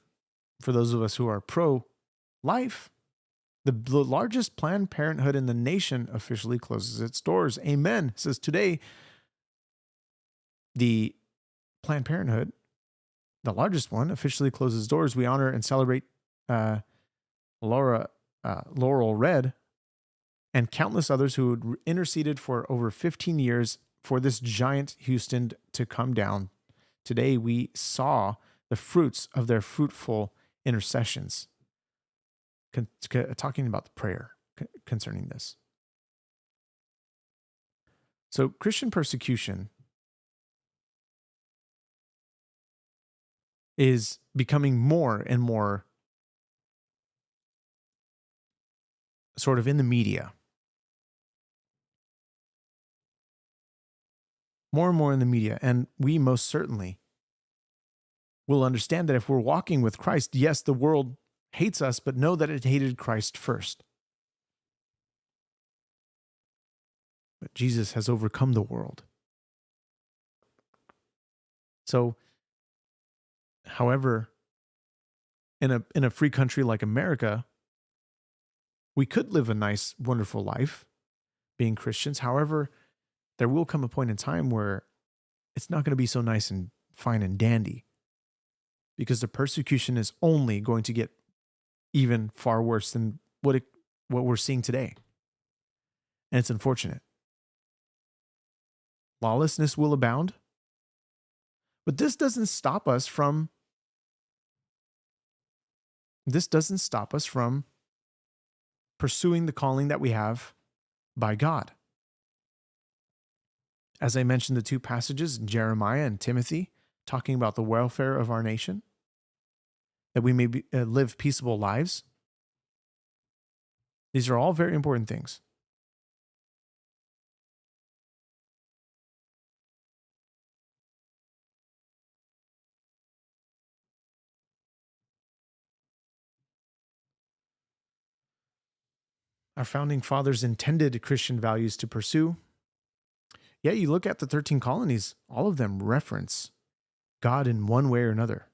those of us who are pro-life. The largest Planned Parenthood in the nation officially closes its doors. Amen. It says today, the Planned Parenthood, the largest one, officially closes doors. We honor and celebrate Laurel Red and countless others who had interceded for over 15 years for this giant Houston to come down. Today, we saw the fruits of their fruitful intercessions. Talking about the prayer concerning this. So, Christian persecution is becoming more and more sort of in the media. More and more in the media. And we most certainly will understand that if we're walking with Christ, yes, the world hates us, but know that it hated Christ first. But Jesus has overcome the world. So, however, in a free country like America, we could live a nice, wonderful life being Christians. However, there will come a point in time where it's not going to be so nice and fine and dandy, because the persecution is only going to get even far worse than what we're seeing today. And it's unfortunate. Lawlessness will abound, but this doesn't stop us from pursuing the calling that we have by God. As I mentioned, the two passages in Jeremiah and Timothy talking about the welfare of our nation, that we may live peaceable lives. These are all very important things. Our founding fathers intended Christian values to pursue. Yet you look at the 13 colonies, all of them reference God in one way or another.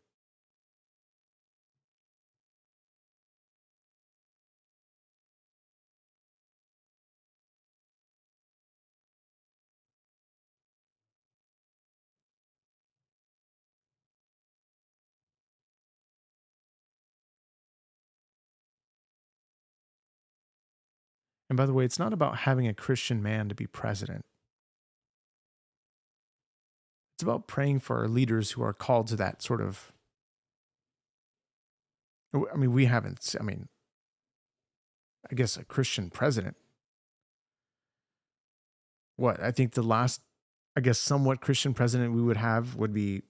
And by the way, it's not about having a Christian man to be president. It's about praying for our leaders who are called to that sort of, I guess a Christian president. I think the last, somewhat Christian president we would have would be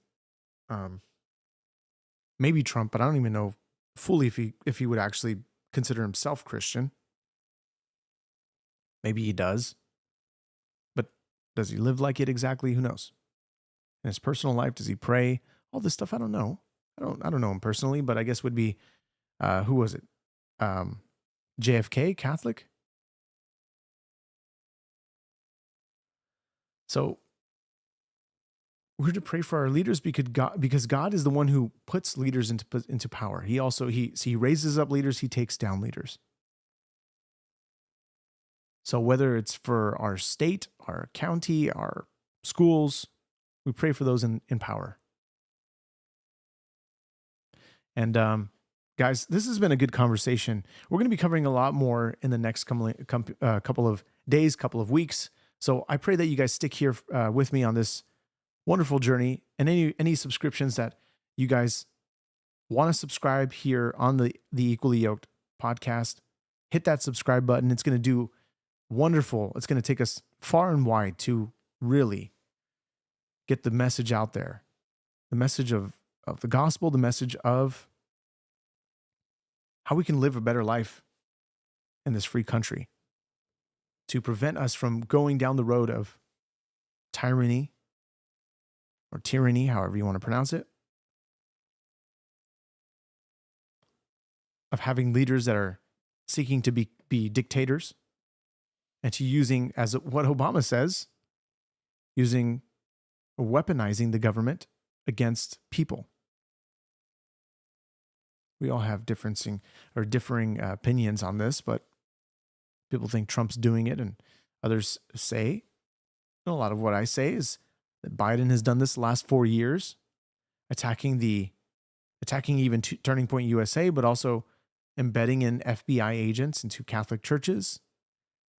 maybe Trump, but I don't even know fully if he would actually consider himself Christian. Maybe he does. But does he live like it exactly? Who knows? In his personal life, does he pray? All this stuff, I don't know. I don't know him personally, but I guess would be, who was it? JFK, Catholic? So we're to pray for our leaders because God is the one who puts leaders into power. He raises up leaders, he takes down leaders. So whether it's for our state, our county, our schools, we pray for those in power. And guys, this has been a good conversation. We're going to be covering a lot more in the next couple of days, couple of weeks. So I pray that you guys stick here with me on this wonderful journey, and any subscriptions that you guys want to subscribe here on the Equally Yoked podcast, hit that subscribe button. It's going to do wonderful. It's going to take us far and wide to really get the message out there, the message of the gospel, the message of how we can live a better life in this free country, to prevent us from going down the road of tyranny, or tyranny, however you want to pronounce it, of having leaders that are seeking to be dictators, and to using, as what Obama says, using or weaponizing the government against people. We all have differing opinions on this, but people think Trump's doing it, and others say, and a lot of what I say is that Biden has done this the last 4 years, attacking even Turning Point USA, but also embedding in FBI agents into Catholic churches,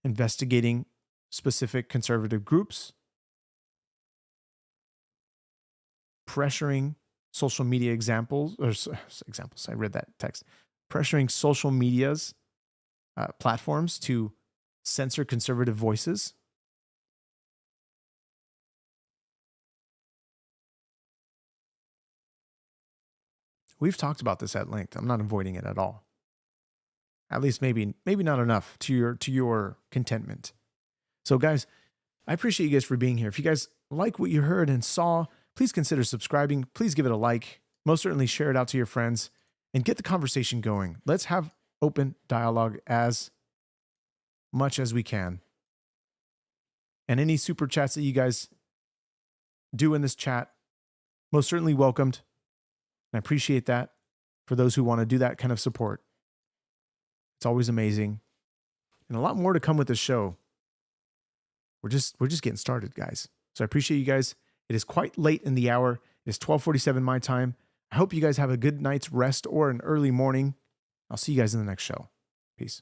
investigating specific conservative groups, pressuring social media examples. I read that text. Pressuring social media's platforms to censor conservative voices. We've talked about this at length. I'm not avoiding it at all. At least maybe not enough to your contentment. So guys, I appreciate you guys for being here. If you guys like what you heard and saw, please consider subscribing. Please give it a like. Most certainly share it out to your friends and get the conversation going. Let's have open dialogue as much as we can. And any super chats that you guys do in this chat, most certainly welcomed. And I appreciate that for those who want to do that kind of support. It's always amazing. And a lot more to come with this show. We're just getting started, guys. So I appreciate you guys. It is quite late in the hour. It is 12:47 my time. I hope you guys have a good night's rest or an early morning. I'll see you guys in the next show. Peace.